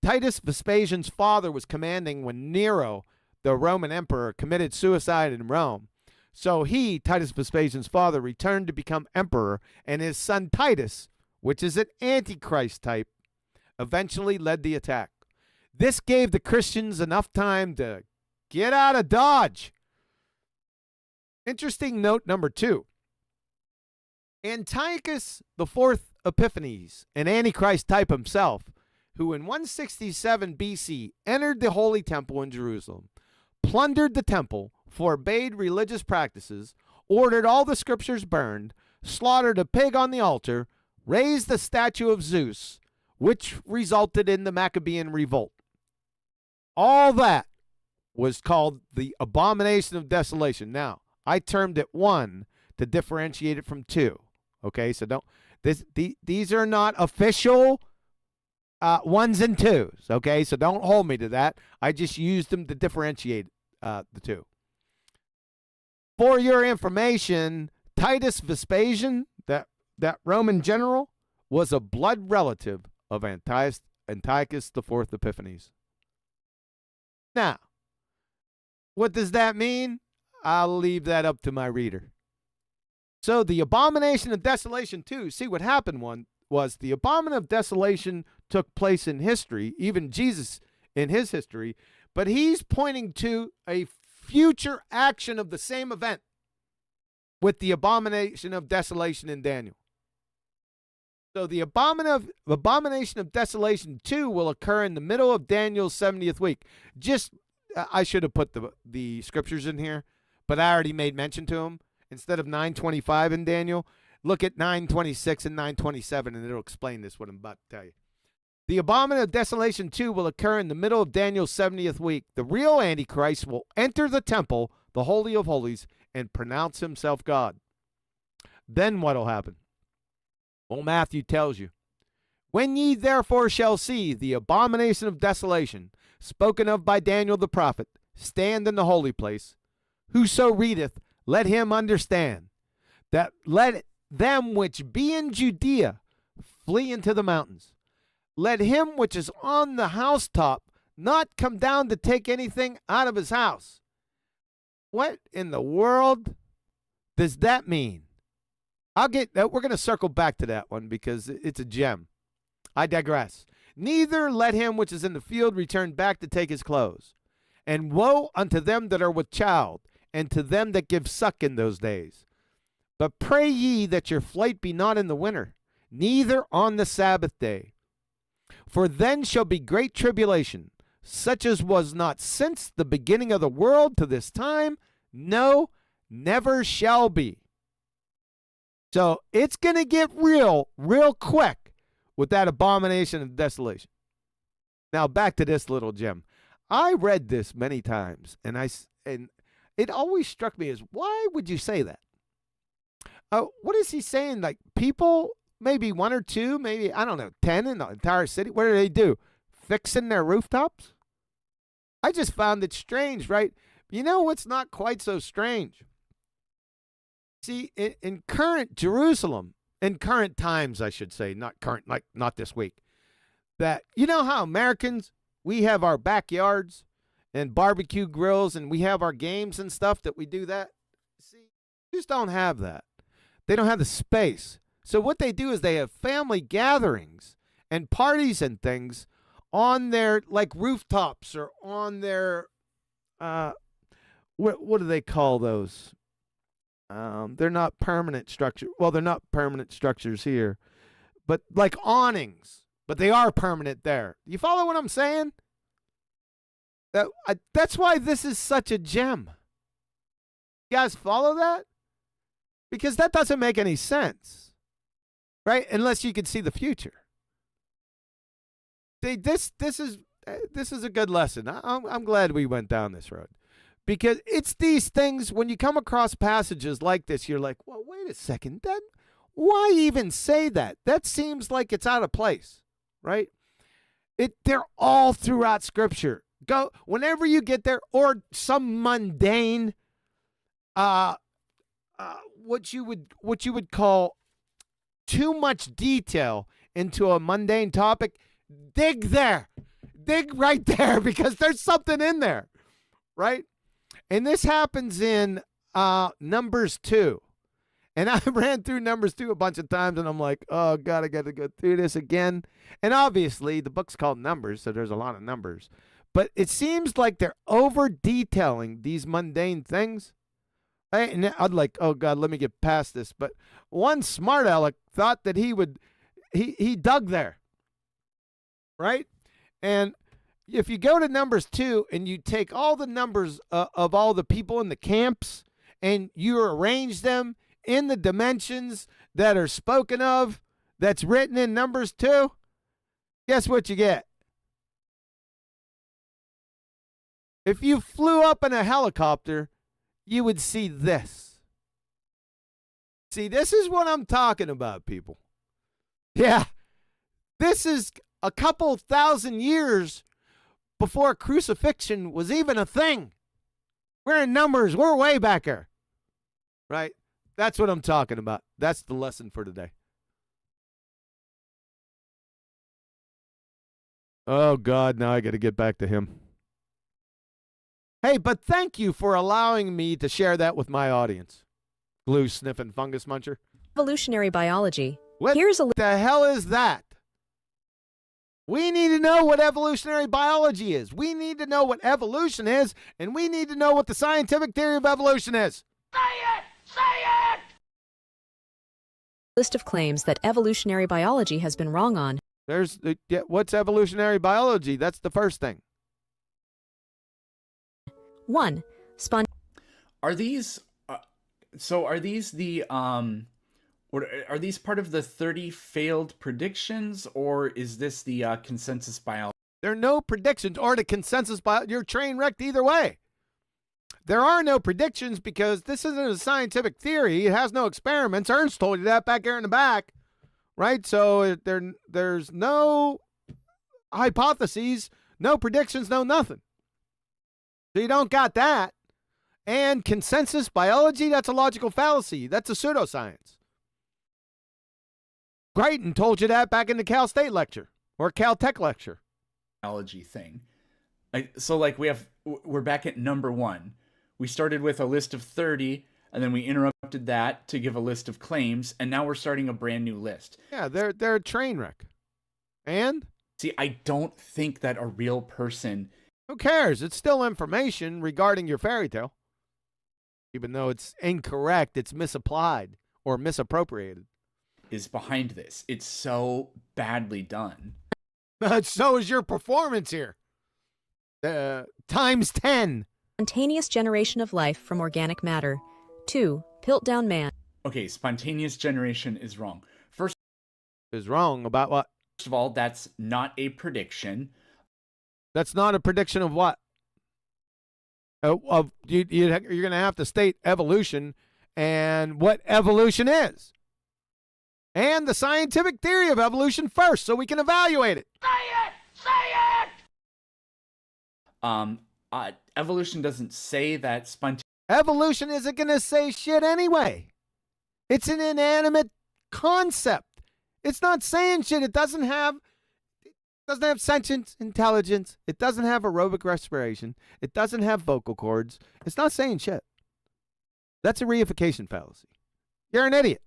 S1: Titus Vespasian's father was commanding when Nero, the Roman emperor, committed suicide in Rome. So he, Titus Vespasian's father, returned to become emperor, and his son Titus, which is an antichrist type, eventually led the attack. This gave the Christians enough time to get out of Dodge. Interesting note number 2. Antiochus IV Epiphanes, an antichrist type himself, who in 167 BC entered the Holy Temple in Jerusalem, plundered the temple, forbade religious practices, ordered all the scriptures burned, slaughtered a pig on the altar, raised the statue of Zeus, which resulted in the Maccabean revolt. All that was called the abomination of desolation. Now, I termed it 1 to differentiate it from 2. Okay, so don't these are not official 1s and 2s. Okay, so don't hold me to that. I just used them to differentiate the 2. For your information, Titus Vespasian, that Roman general, was a blood relative of Antiochus IV Epiphanes. Now, what does that mean? I'll leave that up to my reader. So the abomination of desolation too, see what happened was the abomination of desolation took place in history, even Jesus in his history, but he's pointing to a future action of the same event with the abomination of desolation in Daniel. So the abomination of desolation 2 will occur in the middle of Daniel's 70th week. I should have put the scriptures in here, but I already made mention to them. Instead of 9:25 in Daniel, look at 9:26 and 9:27, and it'll explain this, what I'm about to tell you. The abomination of desolation 2 will occur in the middle of Daniel's 70th week. The real Antichrist will enter the temple, the Holy of Holies, and pronounce himself God. Then what will happen? Well, Matthew tells you, when ye therefore shall see the abomination of desolation, spoken of by Daniel the prophet, stand in the holy place, whoso readeth, let him understand, that let them which be in Judea flee into the mountains. Let him which is on the housetop not come down to take anything out of his house. What in the world does that mean? We're going to circle back to that one because it's a gem. I digress. Neither let him which is in the field return back to take his clothes. And woe unto them that are with child, and to them that give suck in those days. But pray ye that your flight be not in the winter, neither on the Sabbath day. For then shall be great tribulation, such as was not since the beginning of the world to this time, no, never shall be. So it's going to get real quick with that abomination of desolation. Now back to this little gem. I read this many times, and it always struck me as, why would you say that? What is he saying? Like, people, maybe 1 or 2, maybe, I don't know, 10 in the entire city, what do? Fixing their rooftops? I just found it strange, right? You know what's not quite so strange? See, in current Jerusalem, in current times, I should say, not current, like not this week, that, you know how Americans, we have our backyards and barbecue grills, and we have our games and stuff that we do that. See, Jews don't have that. They don't have the space. So what they do is they have family gatherings and parties and things on their, like, rooftops or on their, what do they call those? They're not permanent structure. Well, they're not permanent structures here, but like awnings, but they are permanent there. You follow what I'm saying? That's why this is such a gem. You guys follow that? Because that doesn't make any sense, right? Unless you can see the future. See, this is a good lesson. I'm glad we went down this road, because it's these things, when you come across passages like this, you're like, well, wait a second, why even say that? That seems like it's out of place, right? They're all throughout Scripture. Go whenever you get there, or some mundane, what you would call too much detail into a mundane topic. Dig there. Dig right there, because there's something in there, right? And this happens in Numbers 2. And I ran through Numbers 2 a bunch of times, and I'm like, oh, God, I got to go through this again. And obviously, the book's called Numbers, so there's a lot of numbers. But it seems like they're over-detailing these mundane things. Right? And I'd like, oh, God, let me get past this. But one smart aleck thought that he dug there. Right? And if you go to Numbers 2 and you take all the numbers of all the people in the camps and you arrange them in the dimensions that are spoken of, that's written in Numbers 2, guess what you get? If you flew up in a helicopter, you would see this. See, this is what I'm talking about, people. Yeah, this is a couple thousand years before crucifixion was even a thing. We're in Numbers. We're way back there. Right? That's what I'm talking about. That's the lesson for today. Oh, God, now I got to get back to him. Hey, but thank you for allowing me to share that with my audience. Glue sniffing fungus muncher.
S5: Evolutionary biology.
S1: What the hell is that? We need to know what evolutionary biology is. We need to know what evolution is, and we need to know what the scientific theory of evolution is.
S7: Say it! Say it!
S5: List of claims that evolutionary biology has been wrong on.
S1: What's evolutionary biology? That's the first thing.
S5: 1.
S4: Are these are these the are these part of the 30 failed predictions, or is this the consensus biology?
S1: There are no predictions or the consensus biology. You're train wrecked either way. There are no predictions because this isn't a scientific theory. It has no experiments. Ernst told you that back there in the back, right? So there's no hypotheses, no predictions, no nothing. So you don't got that. And consensus biology, that's a logical fallacy. That's a pseudoscience. Crichton told you that back in the Cal State lecture or Caltech lecture.
S4: Biology thing. So like we're back at number 1. We started with a list of 30, and then we interrupted that to give a list of claims, and now we're starting a brand new list.
S1: Yeah, they're a train wreck. And?
S4: See, I don't think that a real person...
S1: Who cares? It's still information regarding your fairy tale. Even though it's incorrect, it's misapplied or misappropriated.
S4: Is behind this. It's so badly done.
S1: So is your performance here. Times 10.
S5: Spontaneous generation of life from organic matter. 2. Piltdown man.
S4: Okay, spontaneous generation is wrong. First
S1: is wrong about what?
S4: First of all, that's not a prediction.
S1: That's not a prediction of what? You're going to have to state evolution and what evolution is. And the scientific theory of evolution first so we can evaluate it.
S7: Say it! Say it!
S4: Evolution doesn't say that
S1: Evolution isn't going to say shit anyway. It's an inanimate concept. It's not saying shit. It doesn't have sentient intelligence. It doesn't have aerobic respiration. It doesn't have vocal cords. It's not saying shit. That's a reification fallacy. You're an idiot.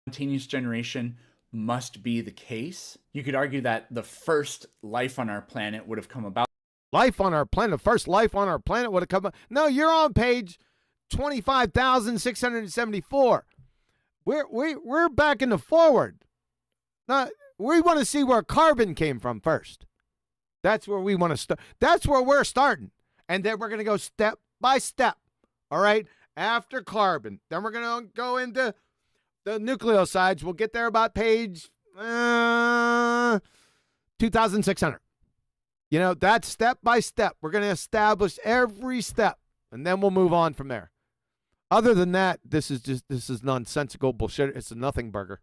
S4: Spontaneous generation must be the case. You could argue that the first life on our planet would have come about
S1: Life on our planet, first life on our planet would have come. No, you're on page 25,674. We're back in the forward. Now, we want to see where carbon came from first. That's where we want to start. That's where we're starting. And then we're going to go step by step. All right? After carbon. Then we're going to go into the nucleosides. We'll get there about page 2,600. You know, that's step by step. We're going to establish every step, and then we'll move on from there. Other than that, this is nonsensical bullshit. It's a nothing burger.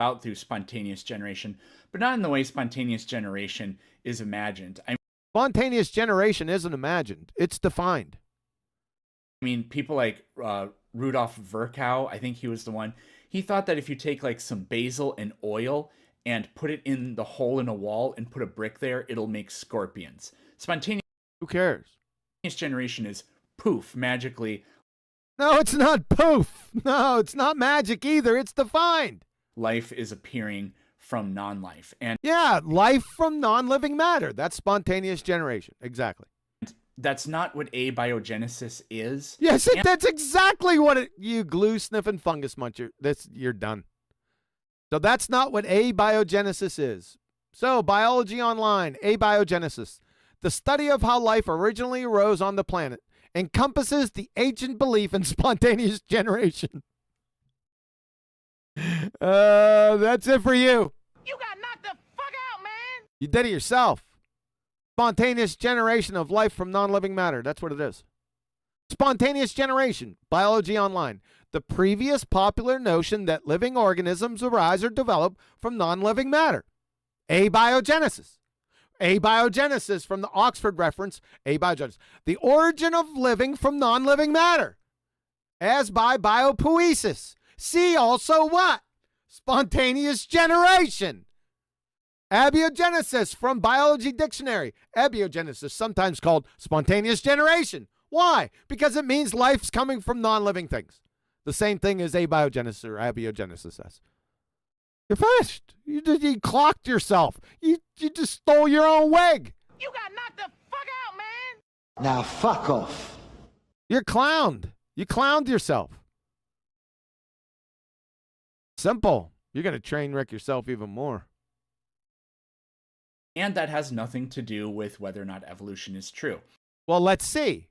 S4: Out through spontaneous generation, but not in the way spontaneous generation is imagined.
S1: Spontaneous generation isn't imagined. It's defined.
S4: I mean, people like Rudolf Virchow, I think he was the one. He thought that if you take like some basil and oil and put it in the hole in a wall and put a brick there, it'll make scorpions. Spontaneous.
S1: Who cares?
S4: Generation is poof, magically.
S1: No, it's not poof. No, it's not magic either. It's defined.
S4: Life is appearing from non-life. And
S1: yeah, life from non-living matter. That's spontaneous generation. Exactly.
S4: That's not what abiogenesis is.
S1: Yes, that's exactly what it, you glue-sniffing fungus muncher. You're done. So that's not what abiogenesis is. So, Biology Online, abiogenesis, the study of how life originally arose on the planet, encompasses the ancient belief in spontaneous generation. That's it for you.
S7: You got knocked the fuck out, man.
S1: You did it yourself. Spontaneous generation of life from non-living matter. That's what it is. Spontaneous generation, Biology Online. The previous popular notion that living organisms arise or develop from non-living matter. Abiogenesis. Abiogenesis from the Oxford reference, abiogenesis. The origin of living from non-living matter. As by biopoiesis. See also what? Spontaneous generation. Abiogenesis from Biology Dictionary. Abiogenesis, sometimes called spontaneous generation. Why? Because it means life's coming from non-living things. The same thing as abiogenesis or abiogenesis says. You're finished. You clocked yourself. You just stole your own wig.
S7: You got knocked the fuck out, man.
S6: Now fuck off.
S1: You're clowned. You clowned yourself. Simple. You're going to train wreck yourself even more.
S4: And that has nothing to do with whether or not evolution is true.
S1: Well, let's see.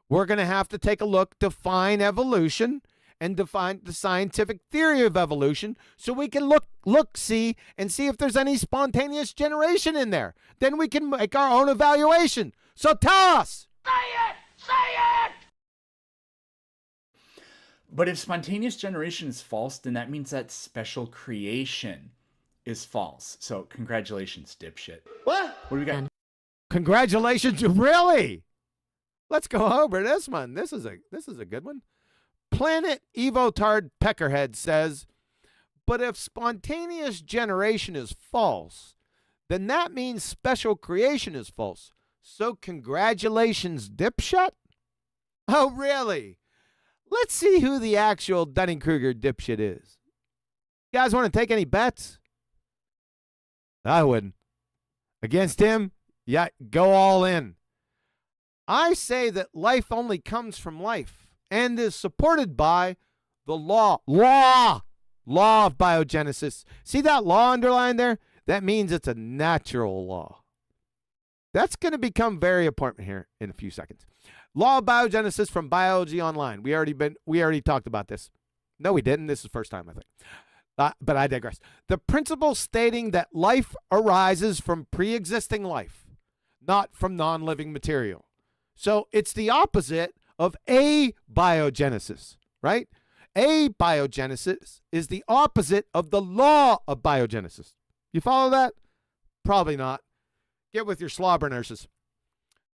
S1: We're going to have to take a look, define evolution, and define the scientific theory of evolution so we can see if there's any spontaneous generation in there. Then we can make our own evaluation. So tell us.
S7: Say it! Say it!
S4: But if spontaneous generation is false, then that means that special creation is false. So congratulations, dipshit.
S6: What?
S4: What do we got?
S1: Congratulations, really? Let's go over this one. This is a good one. Planet evoTARD Peckerhead says, but if spontaneous generation is false, then that means special creation is false. So congratulations, dipshit? Oh, really? Let's see who the actual Dunning-Kruger dipshit is. You guys want to take any bets? I wouldn't. Against him? Yeah, go all in. I say that life only comes from life and is supported by the law of biogenesis. See that law underlined there? That means it's a natural law. That's going to become very important here in a few seconds. Law of biogenesis from Biology Online. We already talked about this. No, we didn't. This is the first time, I think. But I digress. The principle stating that life arises from pre-existing life, not from non-living material. So it's the opposite of abiogenesis, right? Abiogenesis is the opposite of the law of biogenesis. You follow that? Probably not. Get with your slobber nurses.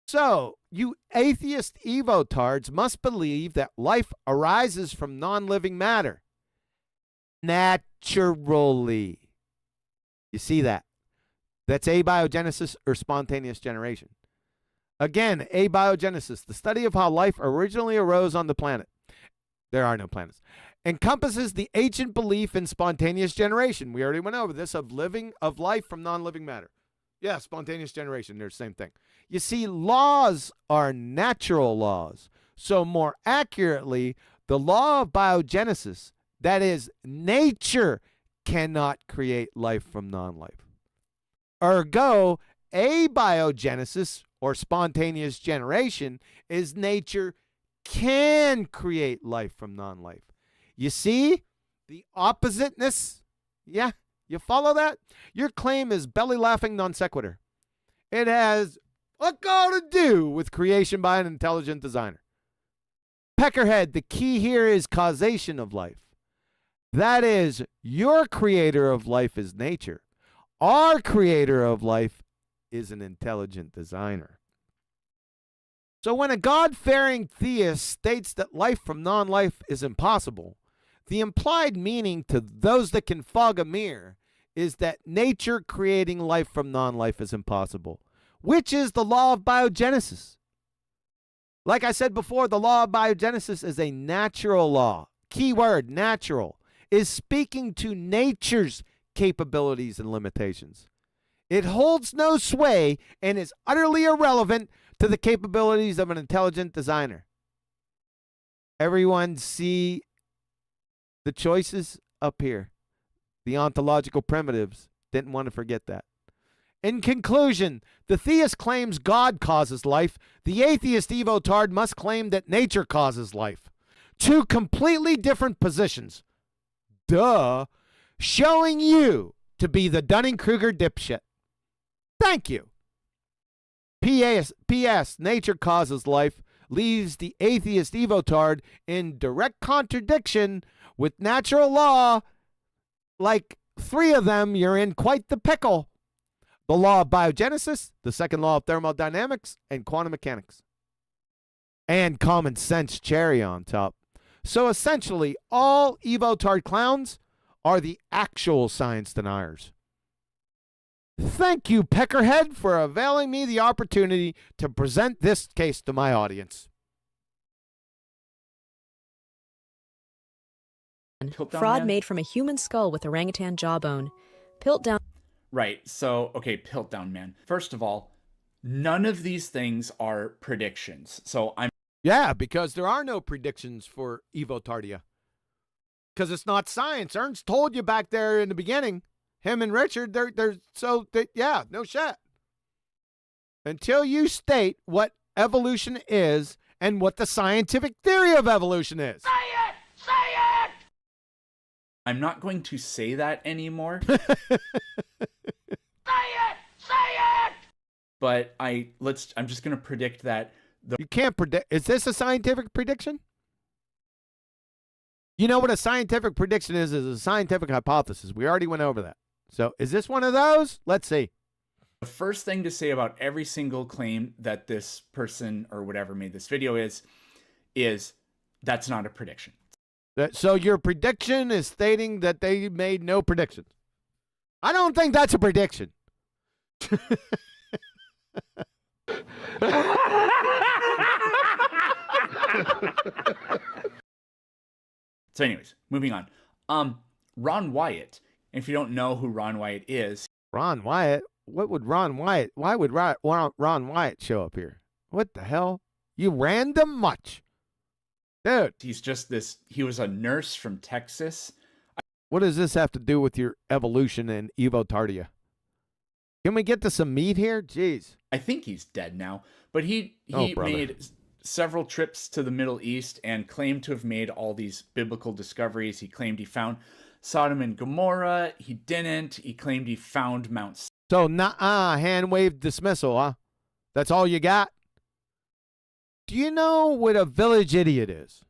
S1: So, you atheist evotards must believe that life arises from non-living matter. Naturally. You see that? That's abiogenesis or spontaneous generation. Again, abiogenesis, the study of how life originally arose on the planet. There are no planets. Encompasses the ancient belief in spontaneous generation. We already went over this, of life from non-living matter. Yeah, spontaneous generation, they're the same thing. You see, laws are natural laws. So more accurately, the law of biogenesis, that is, nature cannot create life from non-life. Ergo, abiogenesis, or spontaneous generation, is nature can create life from non-life. You see the oppositeness? Yeah, you follow that? Your claim is belly laughing non sequitur. It has what all to do with creation by an intelligent designer. Peckerhead, the key here is causation of life. That is, your creator of life is nature. Our creator of life is an intelligent designer. So when a God-fearing theist states that life from non-life is impossible, the implied meaning to those that can fog a mirror is that nature creating life from non-life is impossible, which is the law of biogenesis. Like I said before, the law of biogenesis is a natural law. Key word, natural, is speaking to nature's capabilities and limitations. It holds no sway and is utterly irrelevant to the capabilities of an intelligent designer. Everyone see the choices up here. The ontological primitives didn't want to forget that. In conclusion, the theist claims God causes life. The atheist evoTARD must claim that nature causes life. Two completely different positions. Duh. Showing you to be the Dunning-Kruger dipshit. Thank you. P.S. Nature causes life leaves the atheist evoTARD in direct contradiction with natural law. Like 3 of them, you're in quite the pickle. The law of biogenesis, the second law of thermodynamics, and quantum mechanics. And common sense cherry on top. So essentially, all evoTARD clowns are the actual science deniers. Thank you, Peckerhead, for availing me the opportunity to present this case to my audience.
S5: Fraud made from a human skull with orangutan jawbone. Piltdown.
S4: Right. So, okay, Piltdown Man. First of all, none of these things are predictions. So
S1: Yeah, because there are no predictions for evoTARDia. Because it's not science. Ernst told you back there in the beginning. Him and Richard, yeah, no shit. Until you state what evolution is and what the scientific theory of evolution is.
S7: Say it! Say it!
S4: I'm not going to say that anymore.
S7: Say it! Say it!
S4: But I'm just going to predict that
S1: You can't predict. Is this a scientific prediction? You know what a scientific prediction is a scientific hypothesis. We already went over that. So is this one of those? Let's see.
S4: the first thing to say about every single claim that this person or whatever made this video is that's not a prediction.
S1: So your prediction is stating that they made no predictions. I don't think that's a prediction.
S4: So anyways, moving on. Ron Wyatt. If you don't know who Ron Wyatt is.
S1: Ron Wyatt? What would Ron Wyatt? Why would Ron Wyatt show up here? What the hell? You random much. Dude.
S4: He's just he was a nurse from Texas.
S1: What does this have to do with your evolution and evoTARDia? Can we get to some meat here? Jeez.
S4: I think he's dead now. But he made several trips to the Middle East and claimed to have made all these biblical discoveries. He claimed he found Sodom and Gomorrah. He didn't. He claimed he found Mount.
S1: So, hand wave dismissal, huh? That's all you got? Do you know what a village idiot is?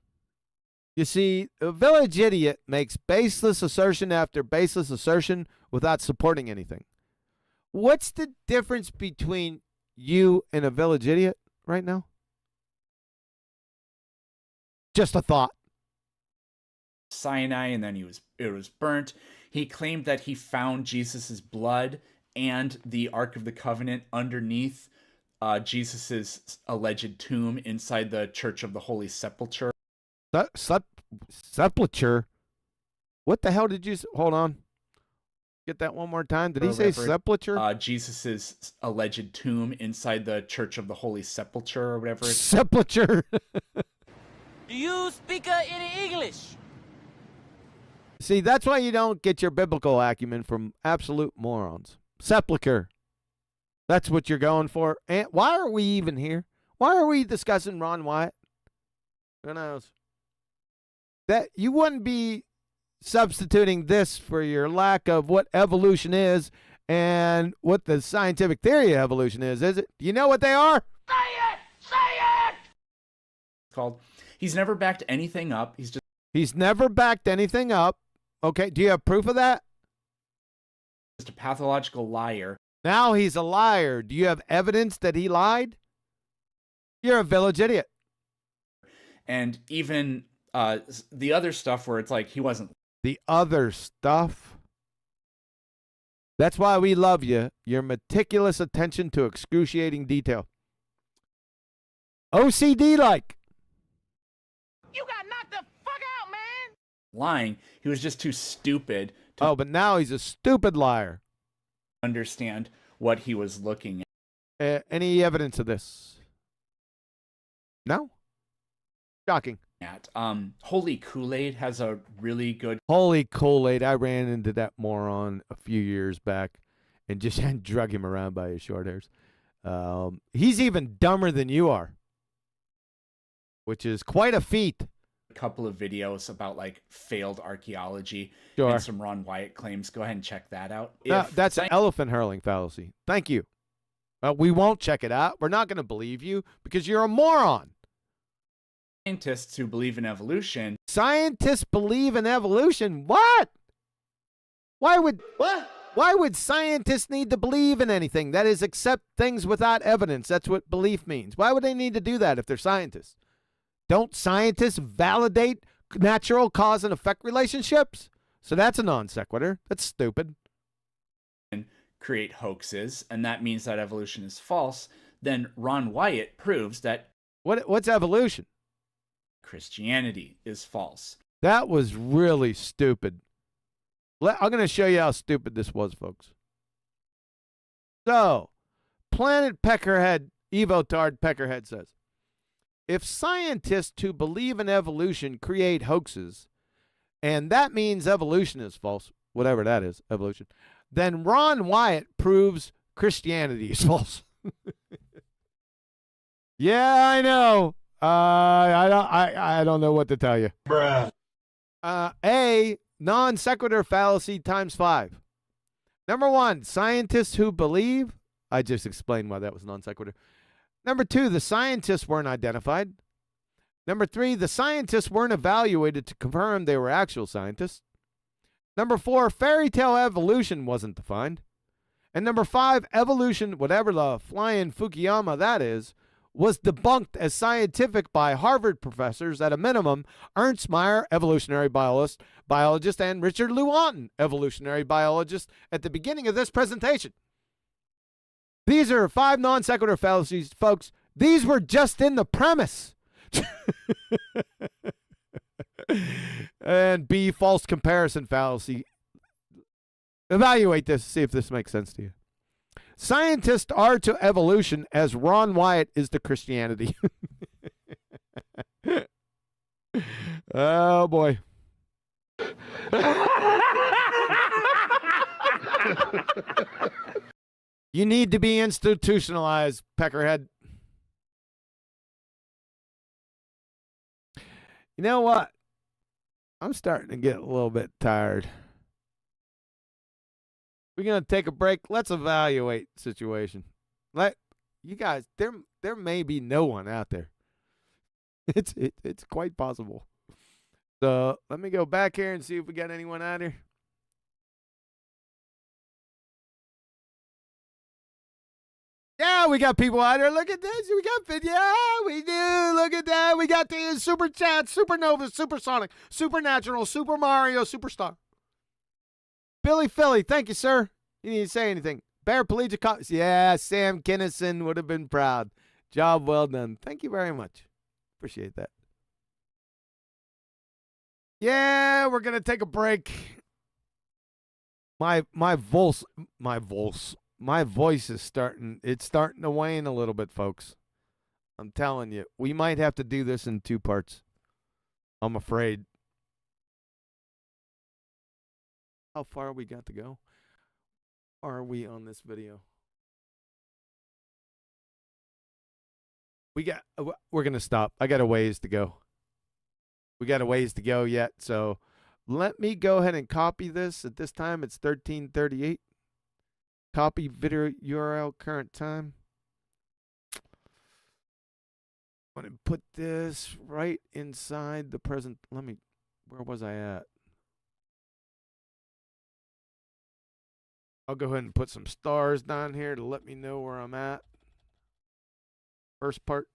S1: You see, a village idiot makes baseless assertion after baseless assertion without supporting anything. What's the difference between you and a village idiot right now? Just a thought.
S4: Sinai, and then it was burnt. He claimed that he found Jesus's blood and the Ark of the Covenant underneath Jesus's alleged tomb inside the Church of the Holy Sepulchre.
S1: Sepulchre? What the hell did you... Hold on. Get that one more time. Did he say sepulcher?
S4: Jesus's alleged tomb inside the Church of the Holy Sepulchre or whatever.
S1: Sepulcher.
S7: Do you speak any English?
S1: See, that's why you don't get your biblical acumen from absolute morons. Sepulcher. That's what you're going for. And why are we even here? Why are we discussing Ron Wyatt? Who knows? That you wouldn't be substituting this for your lack of what evolution is and what the scientific theory of evolution is it? Do you know what they are?
S7: Say it! Say it!
S4: Called. He's never backed anything up.
S1: He's never backed anything up. Okay, do you have proof of that?
S4: Just a pathological liar.
S1: Now he's a liar. Do you have evidence that he lied? You're a village idiot.
S4: And even the other stuff where it's like he wasn't.
S1: The other stuff? That's why we love you. Your meticulous attention to excruciating detail. OCD-like.
S7: You got knocked the fuck out, man!
S4: Lying. He was just too stupid to
S1: Oh, but now he's a stupid liar.
S4: understand what he was looking
S1: Any evidence of this? No? Shocking.
S4: at. Holy Kool-Aid has a really good.
S1: Holy Kool-Aid. I ran into that moron a few years back and just drug him around by his short hairs. He's even dumber than you are, which is quite a feat.
S4: Couple of videos about like failed archaeology
S1: Sure.
S4: and some Ron Wyatt claims. Go ahead and check that out.
S1: No,
S4: If
S1: that's an elephant hurling fallacy. Thank you. We won't check it out. We're not going to believe you because you're a moron.
S4: scientists who believe in evolution
S1: Scientists believe in evolution? What? Why would scientists need to believe in anything? That is, accept things without evidence. That's what belief means. Why would they need to do that if they're scientists? Don't scientists validate natural cause and effect relationships? So that's a non sequitur. That's stupid.
S4: create hoaxes, and that means that evolution is false, then Ron Wyatt proves that
S1: What's evolution?
S4: Christianity is false.
S1: That was really stupid. I'm going to show you how stupid this was, folks. So, Planet Peckerhead, evoTARD Peckerhead says, if scientists who believe in evolution create hoaxes, and that means evolution is false, whatever that is, evolution, then Ron Wyatt proves Christianity is false. Yeah, I know. I don't know what to tell you.
S9: Bruh.
S1: A, non sequitur fallacy times 5. Number 1, scientists who believe. I just explained why that was non sequitur. Number 2, the scientists weren't identified. Number 3, the scientists weren't evaluated to confirm they were actual scientists. Number 4, fairy tale evolution wasn't defined. And number 5, evolution, whatever the flying Fukuyama that is, was debunked as scientific by Harvard professors at a minimum, Ernst Mayr, evolutionary biologist, and Richard Lewontin, evolutionary biologist, at the beginning of this presentation. These are 5 non sequitur fallacies, folks. These were just in the premise. And B, false comparison fallacy. Evaluate this, see if this makes sense to you. Scientists are to evolution as Ron Wyatt is to Christianity. Oh, boy. You need to be institutionalized, Peckerhead. You know what? I'm starting to get a little bit tired. We're going to take a break. Let's evaluate the situation. You guys, there may be no one out there. It's quite possible. So let me go back here and see if we got anyone out here. Yeah, we got people out here. Look at this. We got video. Yeah, we do. Look at that. We got the Super Chat, Supernova, Supersonic, Supernatural, Super Mario, Superstar. Billy Philly, thank you, sir. You need to say anything. Bear Pelagic, yeah, Sam Kinnison would have been proud. Job well done. Thank you very much. Appreciate that. Yeah, we're going to take a break. My voice is starting to wane a little bit, folks. I'm telling you, we might have to do this in 2 parts. I'm afraid. How far we got to go? Are we on this video? We're going to stop. I got a ways to go. We got a ways to go yet, so let me go ahead and copy this. At this time, it's 13:38. Copy video URL current time. I'm going to put this right inside the present. Where was I at? I'll go ahead and put some stars down here to let me know where I'm at. First part.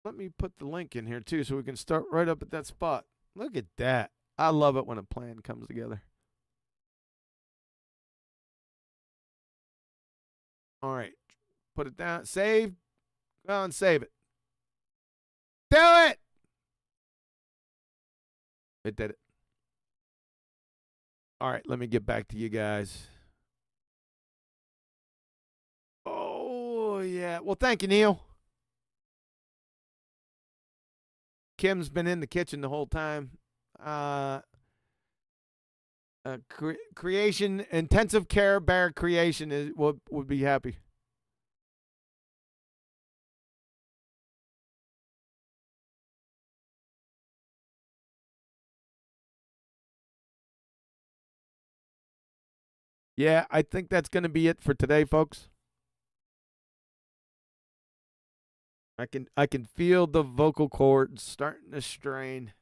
S1: Let me put the link in here too so we can start right up at that spot. Look at that. I love it when a plan comes together. All right. Put it down. Save. Go on, save it. Do it! It did it. All right, let me get back to you guys. Oh, yeah. Well, thank you, Neil. Kim's been in the kitchen the whole time. Creation, intensive care bear creation would be happy. Yeah, I think that's going to be it for today, folks. I can feel the vocal cords starting to strain.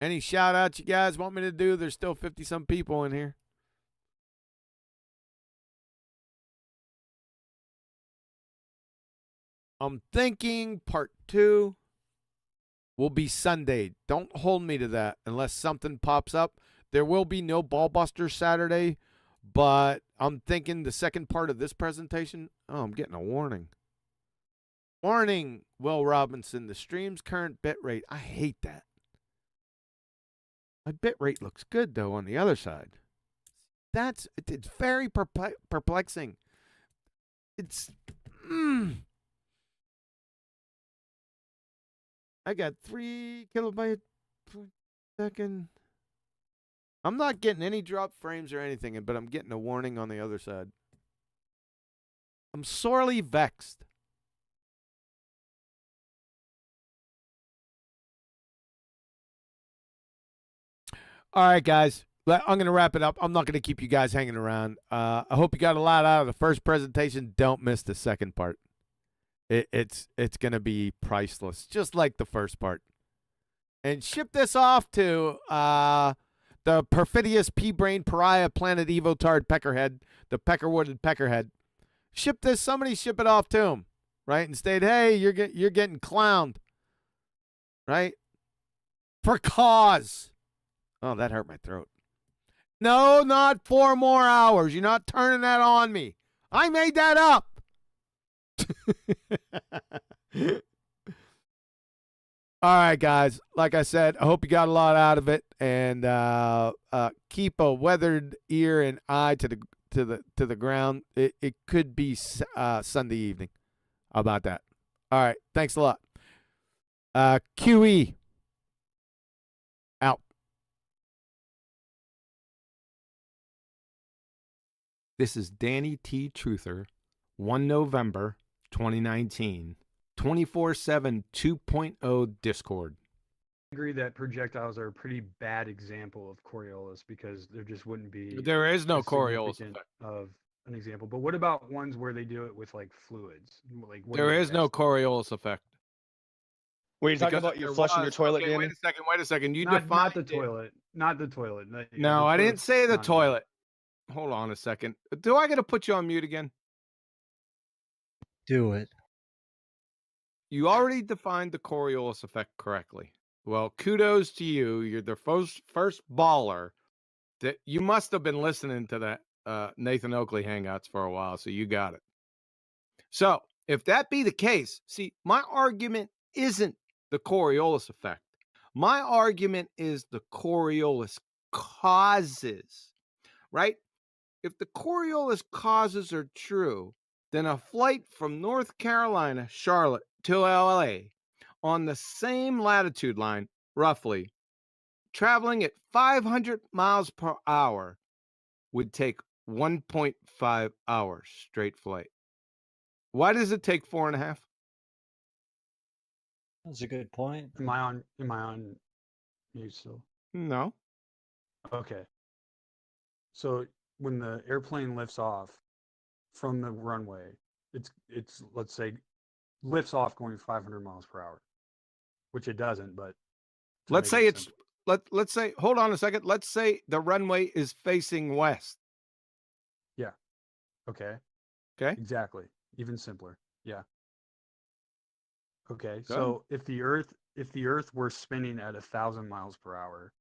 S1: Any shout outs you guys want me to do? There's still 50-some people in here. I'm thinking part 2 will be Sunday. Don't hold me to that unless something pops up. There will be no BALLBUSTERS Saturday, but I'm thinking the second part of this presentation. Oh, I'm getting a warning. Warning, Will Robinson. The stream's current bitrate. I hate that. My bitrate looks good, though, on the other side. It's very perplexing. It's... I got 3 kilobytes per second. I'm not getting any drop frames or anything, but I'm getting a warning on the other side. I'm sorely vexed. All right, guys. I'm going to wrap it up. I'm not going to keep you guys hanging around. I hope you got a lot out of the first presentation. Don't miss the second part. It's going to be priceless, just like the first part. And ship this off to the Perfidious Pea-Brained Pariah Planet evoTARD Peckerhead, the Peckerwooded Peckerhead. Somebody ship it off to him, right? And state, hey, you're getting clowned, right? For cause. Oh, that hurt my throat. No, not 4 more hours. You're not turning that on me. I made that up. All right, guys. Like I said, I hope you got a lot out of it, and keep a weathered ear and eye to the ground. It could be Sunday evening. How about that? All right. Thanks a lot. QE out. This is Danny T. Truther, 1 November 2019, 24/7 2.0 Discord.
S2: I agree that projectiles are a pretty bad example of Coriolis because there just wouldn't be.
S1: There is no Coriolis effect
S2: of an example. But what about ones where they do it with like fluids? Like
S1: there is no Coriolis effect.
S3: Were you talking about your flushing your toilet,
S1: okay,
S3: Danny?
S1: Wait a second. You
S2: not
S1: defined
S2: the toilet. Not the toilet.
S1: No, I didn't say the toilet. Hold on a second. Do I got to put you on mute again?
S10: Do it.
S1: You already defined the Coriolis effect correctly. Well, kudos to you. You're the first baller that you must have been listening to that Nathan Oakley hangouts for a while, so you got it. So if that be the case, see, my argument isn't the Coriolis effect. My argument is the Coriolis causes, right? If the Coriolis causes are true, then a flight from North Carolina, Charlotte, to LA on the same latitude line, roughly, traveling at 500 miles per hour would take 1.5 hours straight flight. Why does it take 4.5?
S10: That's a good point.
S2: Am I on mute still?
S1: No.
S2: Okay. So when the airplane lifts off from the runway, it's let's say lifts off going 500 miles per hour, which it doesn't, but
S1: let's say it's let's say, hold on a second. Let's say the runway is facing west.
S2: Yeah. Okay.
S1: Okay.
S2: Exactly. Even simpler. Yeah. Okay.
S1: Go
S2: So if the Earth were spinning at 1,000 miles per hour,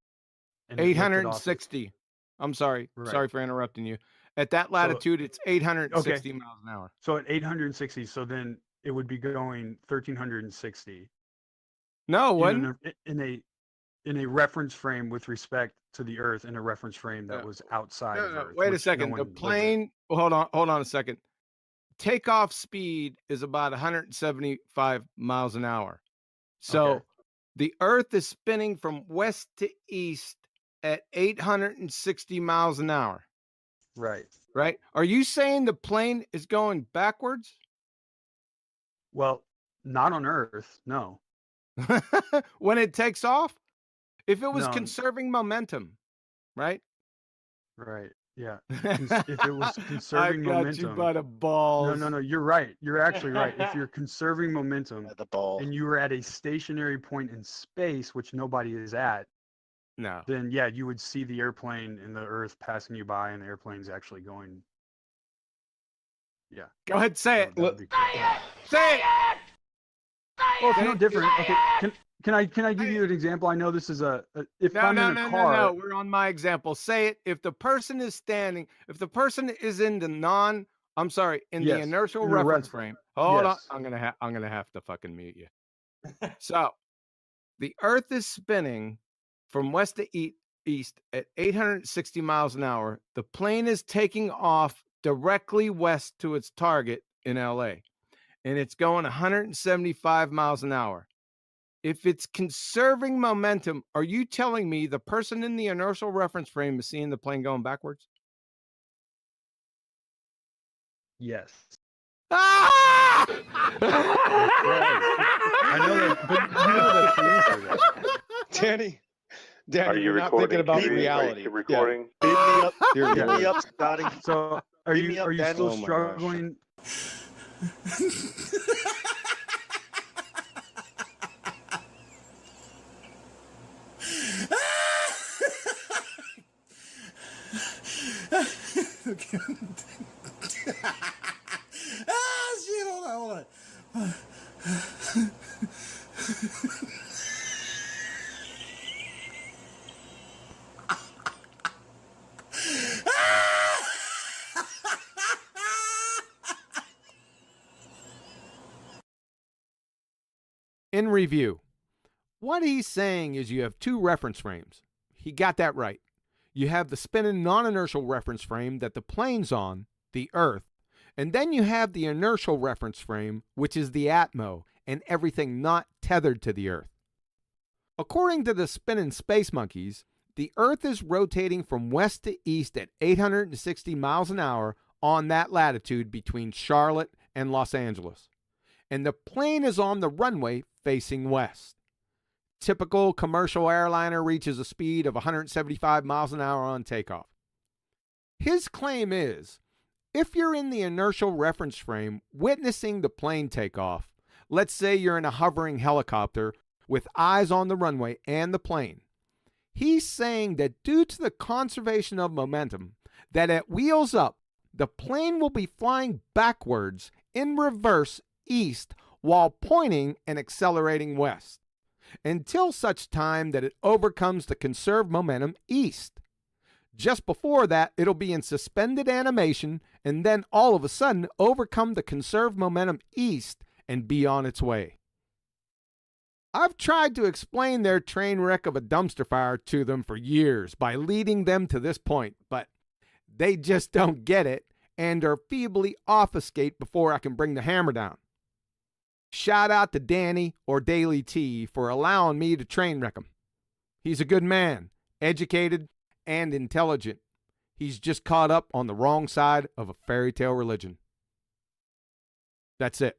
S2: and
S1: 860. I'm sorry.
S2: Right.
S1: Sorry for interrupting you. At that latitude, it's 860 miles an hour.
S2: So at 860, so then it would be going 1,360.
S1: No, what?
S2: In a reference frame with respect to the Earth, in a reference frame that was outside of Earth.
S1: Wait a second. The plane. Hold on a second. Takeoff speed is about 175 miles an hour. So the Earth is spinning from west to east at 860 miles an hour.
S2: Right.
S1: Right. Are you saying the plane is going backwards?
S2: Well, not on Earth. No.
S1: When it takes off? If it was
S2: No.
S1: conserving momentum, right?
S2: Right. Yeah. If it was conserving
S1: I got
S2: momentum.
S1: you by the balls.
S2: No. You're right. You're actually right. If you're conserving momentum
S3: The ball.
S2: and you were at a stationary point in space, which nobody is at,
S1: No.
S2: then yeah, you would see the airplane and the Earth passing you by, and the airplane's actually going. Yeah.
S1: Go ahead, say it.
S2: That would be cool.
S1: Say it.
S2: Well, it's no different. Okay. Can I give you an example? I know this is if I'm in a car.
S1: No. We're on my example. Say it. If the person is standing, if the person is in the the inertial reference frame. Hold on. I'm gonna have to fucking mute you. So, the Earth is spinning from west to east at 860 miles an hour. The plane is taking off directly west to its target in LA, and it's going 175 miles an hour. If it's conserving momentum, are you telling me the person in the inertial reference frame is seeing the plane going backwards?
S2: Yes.
S1: Ah!
S2: I know that, but you know that's the answer.
S3: Danny,
S9: Are you
S3: you're not
S9: recording?
S3: thinking about
S9: Are you
S3: reality.
S9: recording?
S3: Beam me up.
S2: Yeah.
S3: Beam me up, Scotty.
S2: So are
S3: Beam me
S2: you
S3: up, Danny.
S2: still
S3: Oh my
S2: struggling?
S6: Shit, hold on.
S1: In review, what he's saying is you have two reference frames. He got that right. You have the spinning non-inertial reference frame that the plane's on, the Earth, and then you have the inertial reference frame, which is the Atmo, and everything not tethered to the Earth. According to the spinning space monkeys, the Earth is rotating from west to east at 860 miles an hour on that latitude between Charlotte and Los Angeles, and the plane is on the runway facing west. Typical commercial airliner reaches a speed of 175 miles an hour on takeoff. His claim is, if you're in the inertial reference frame witnessing the plane take off, let's say you're in a hovering helicopter with eyes on the runway and the plane, he's saying that due to the conservation of momentum, that at wheels up, the plane will be flying backwards in reverse east while pointing and accelerating west, until such time that it overcomes the conserved momentum east. Just before that, it'll be in suspended animation and then all of a sudden overcome the conserved momentum east and be on its way. I've tried to explain their train wreck of a dumpster fire to them for years by leading them to this point, but they just don't get it and are feebly obfuscate before I can bring the hammer down. Shout out to Danny or Daily T for allowing me to train wreck him. He's a good man, educated and intelligent. He's just caught up on the wrong side of a fairy tale religion. That's it.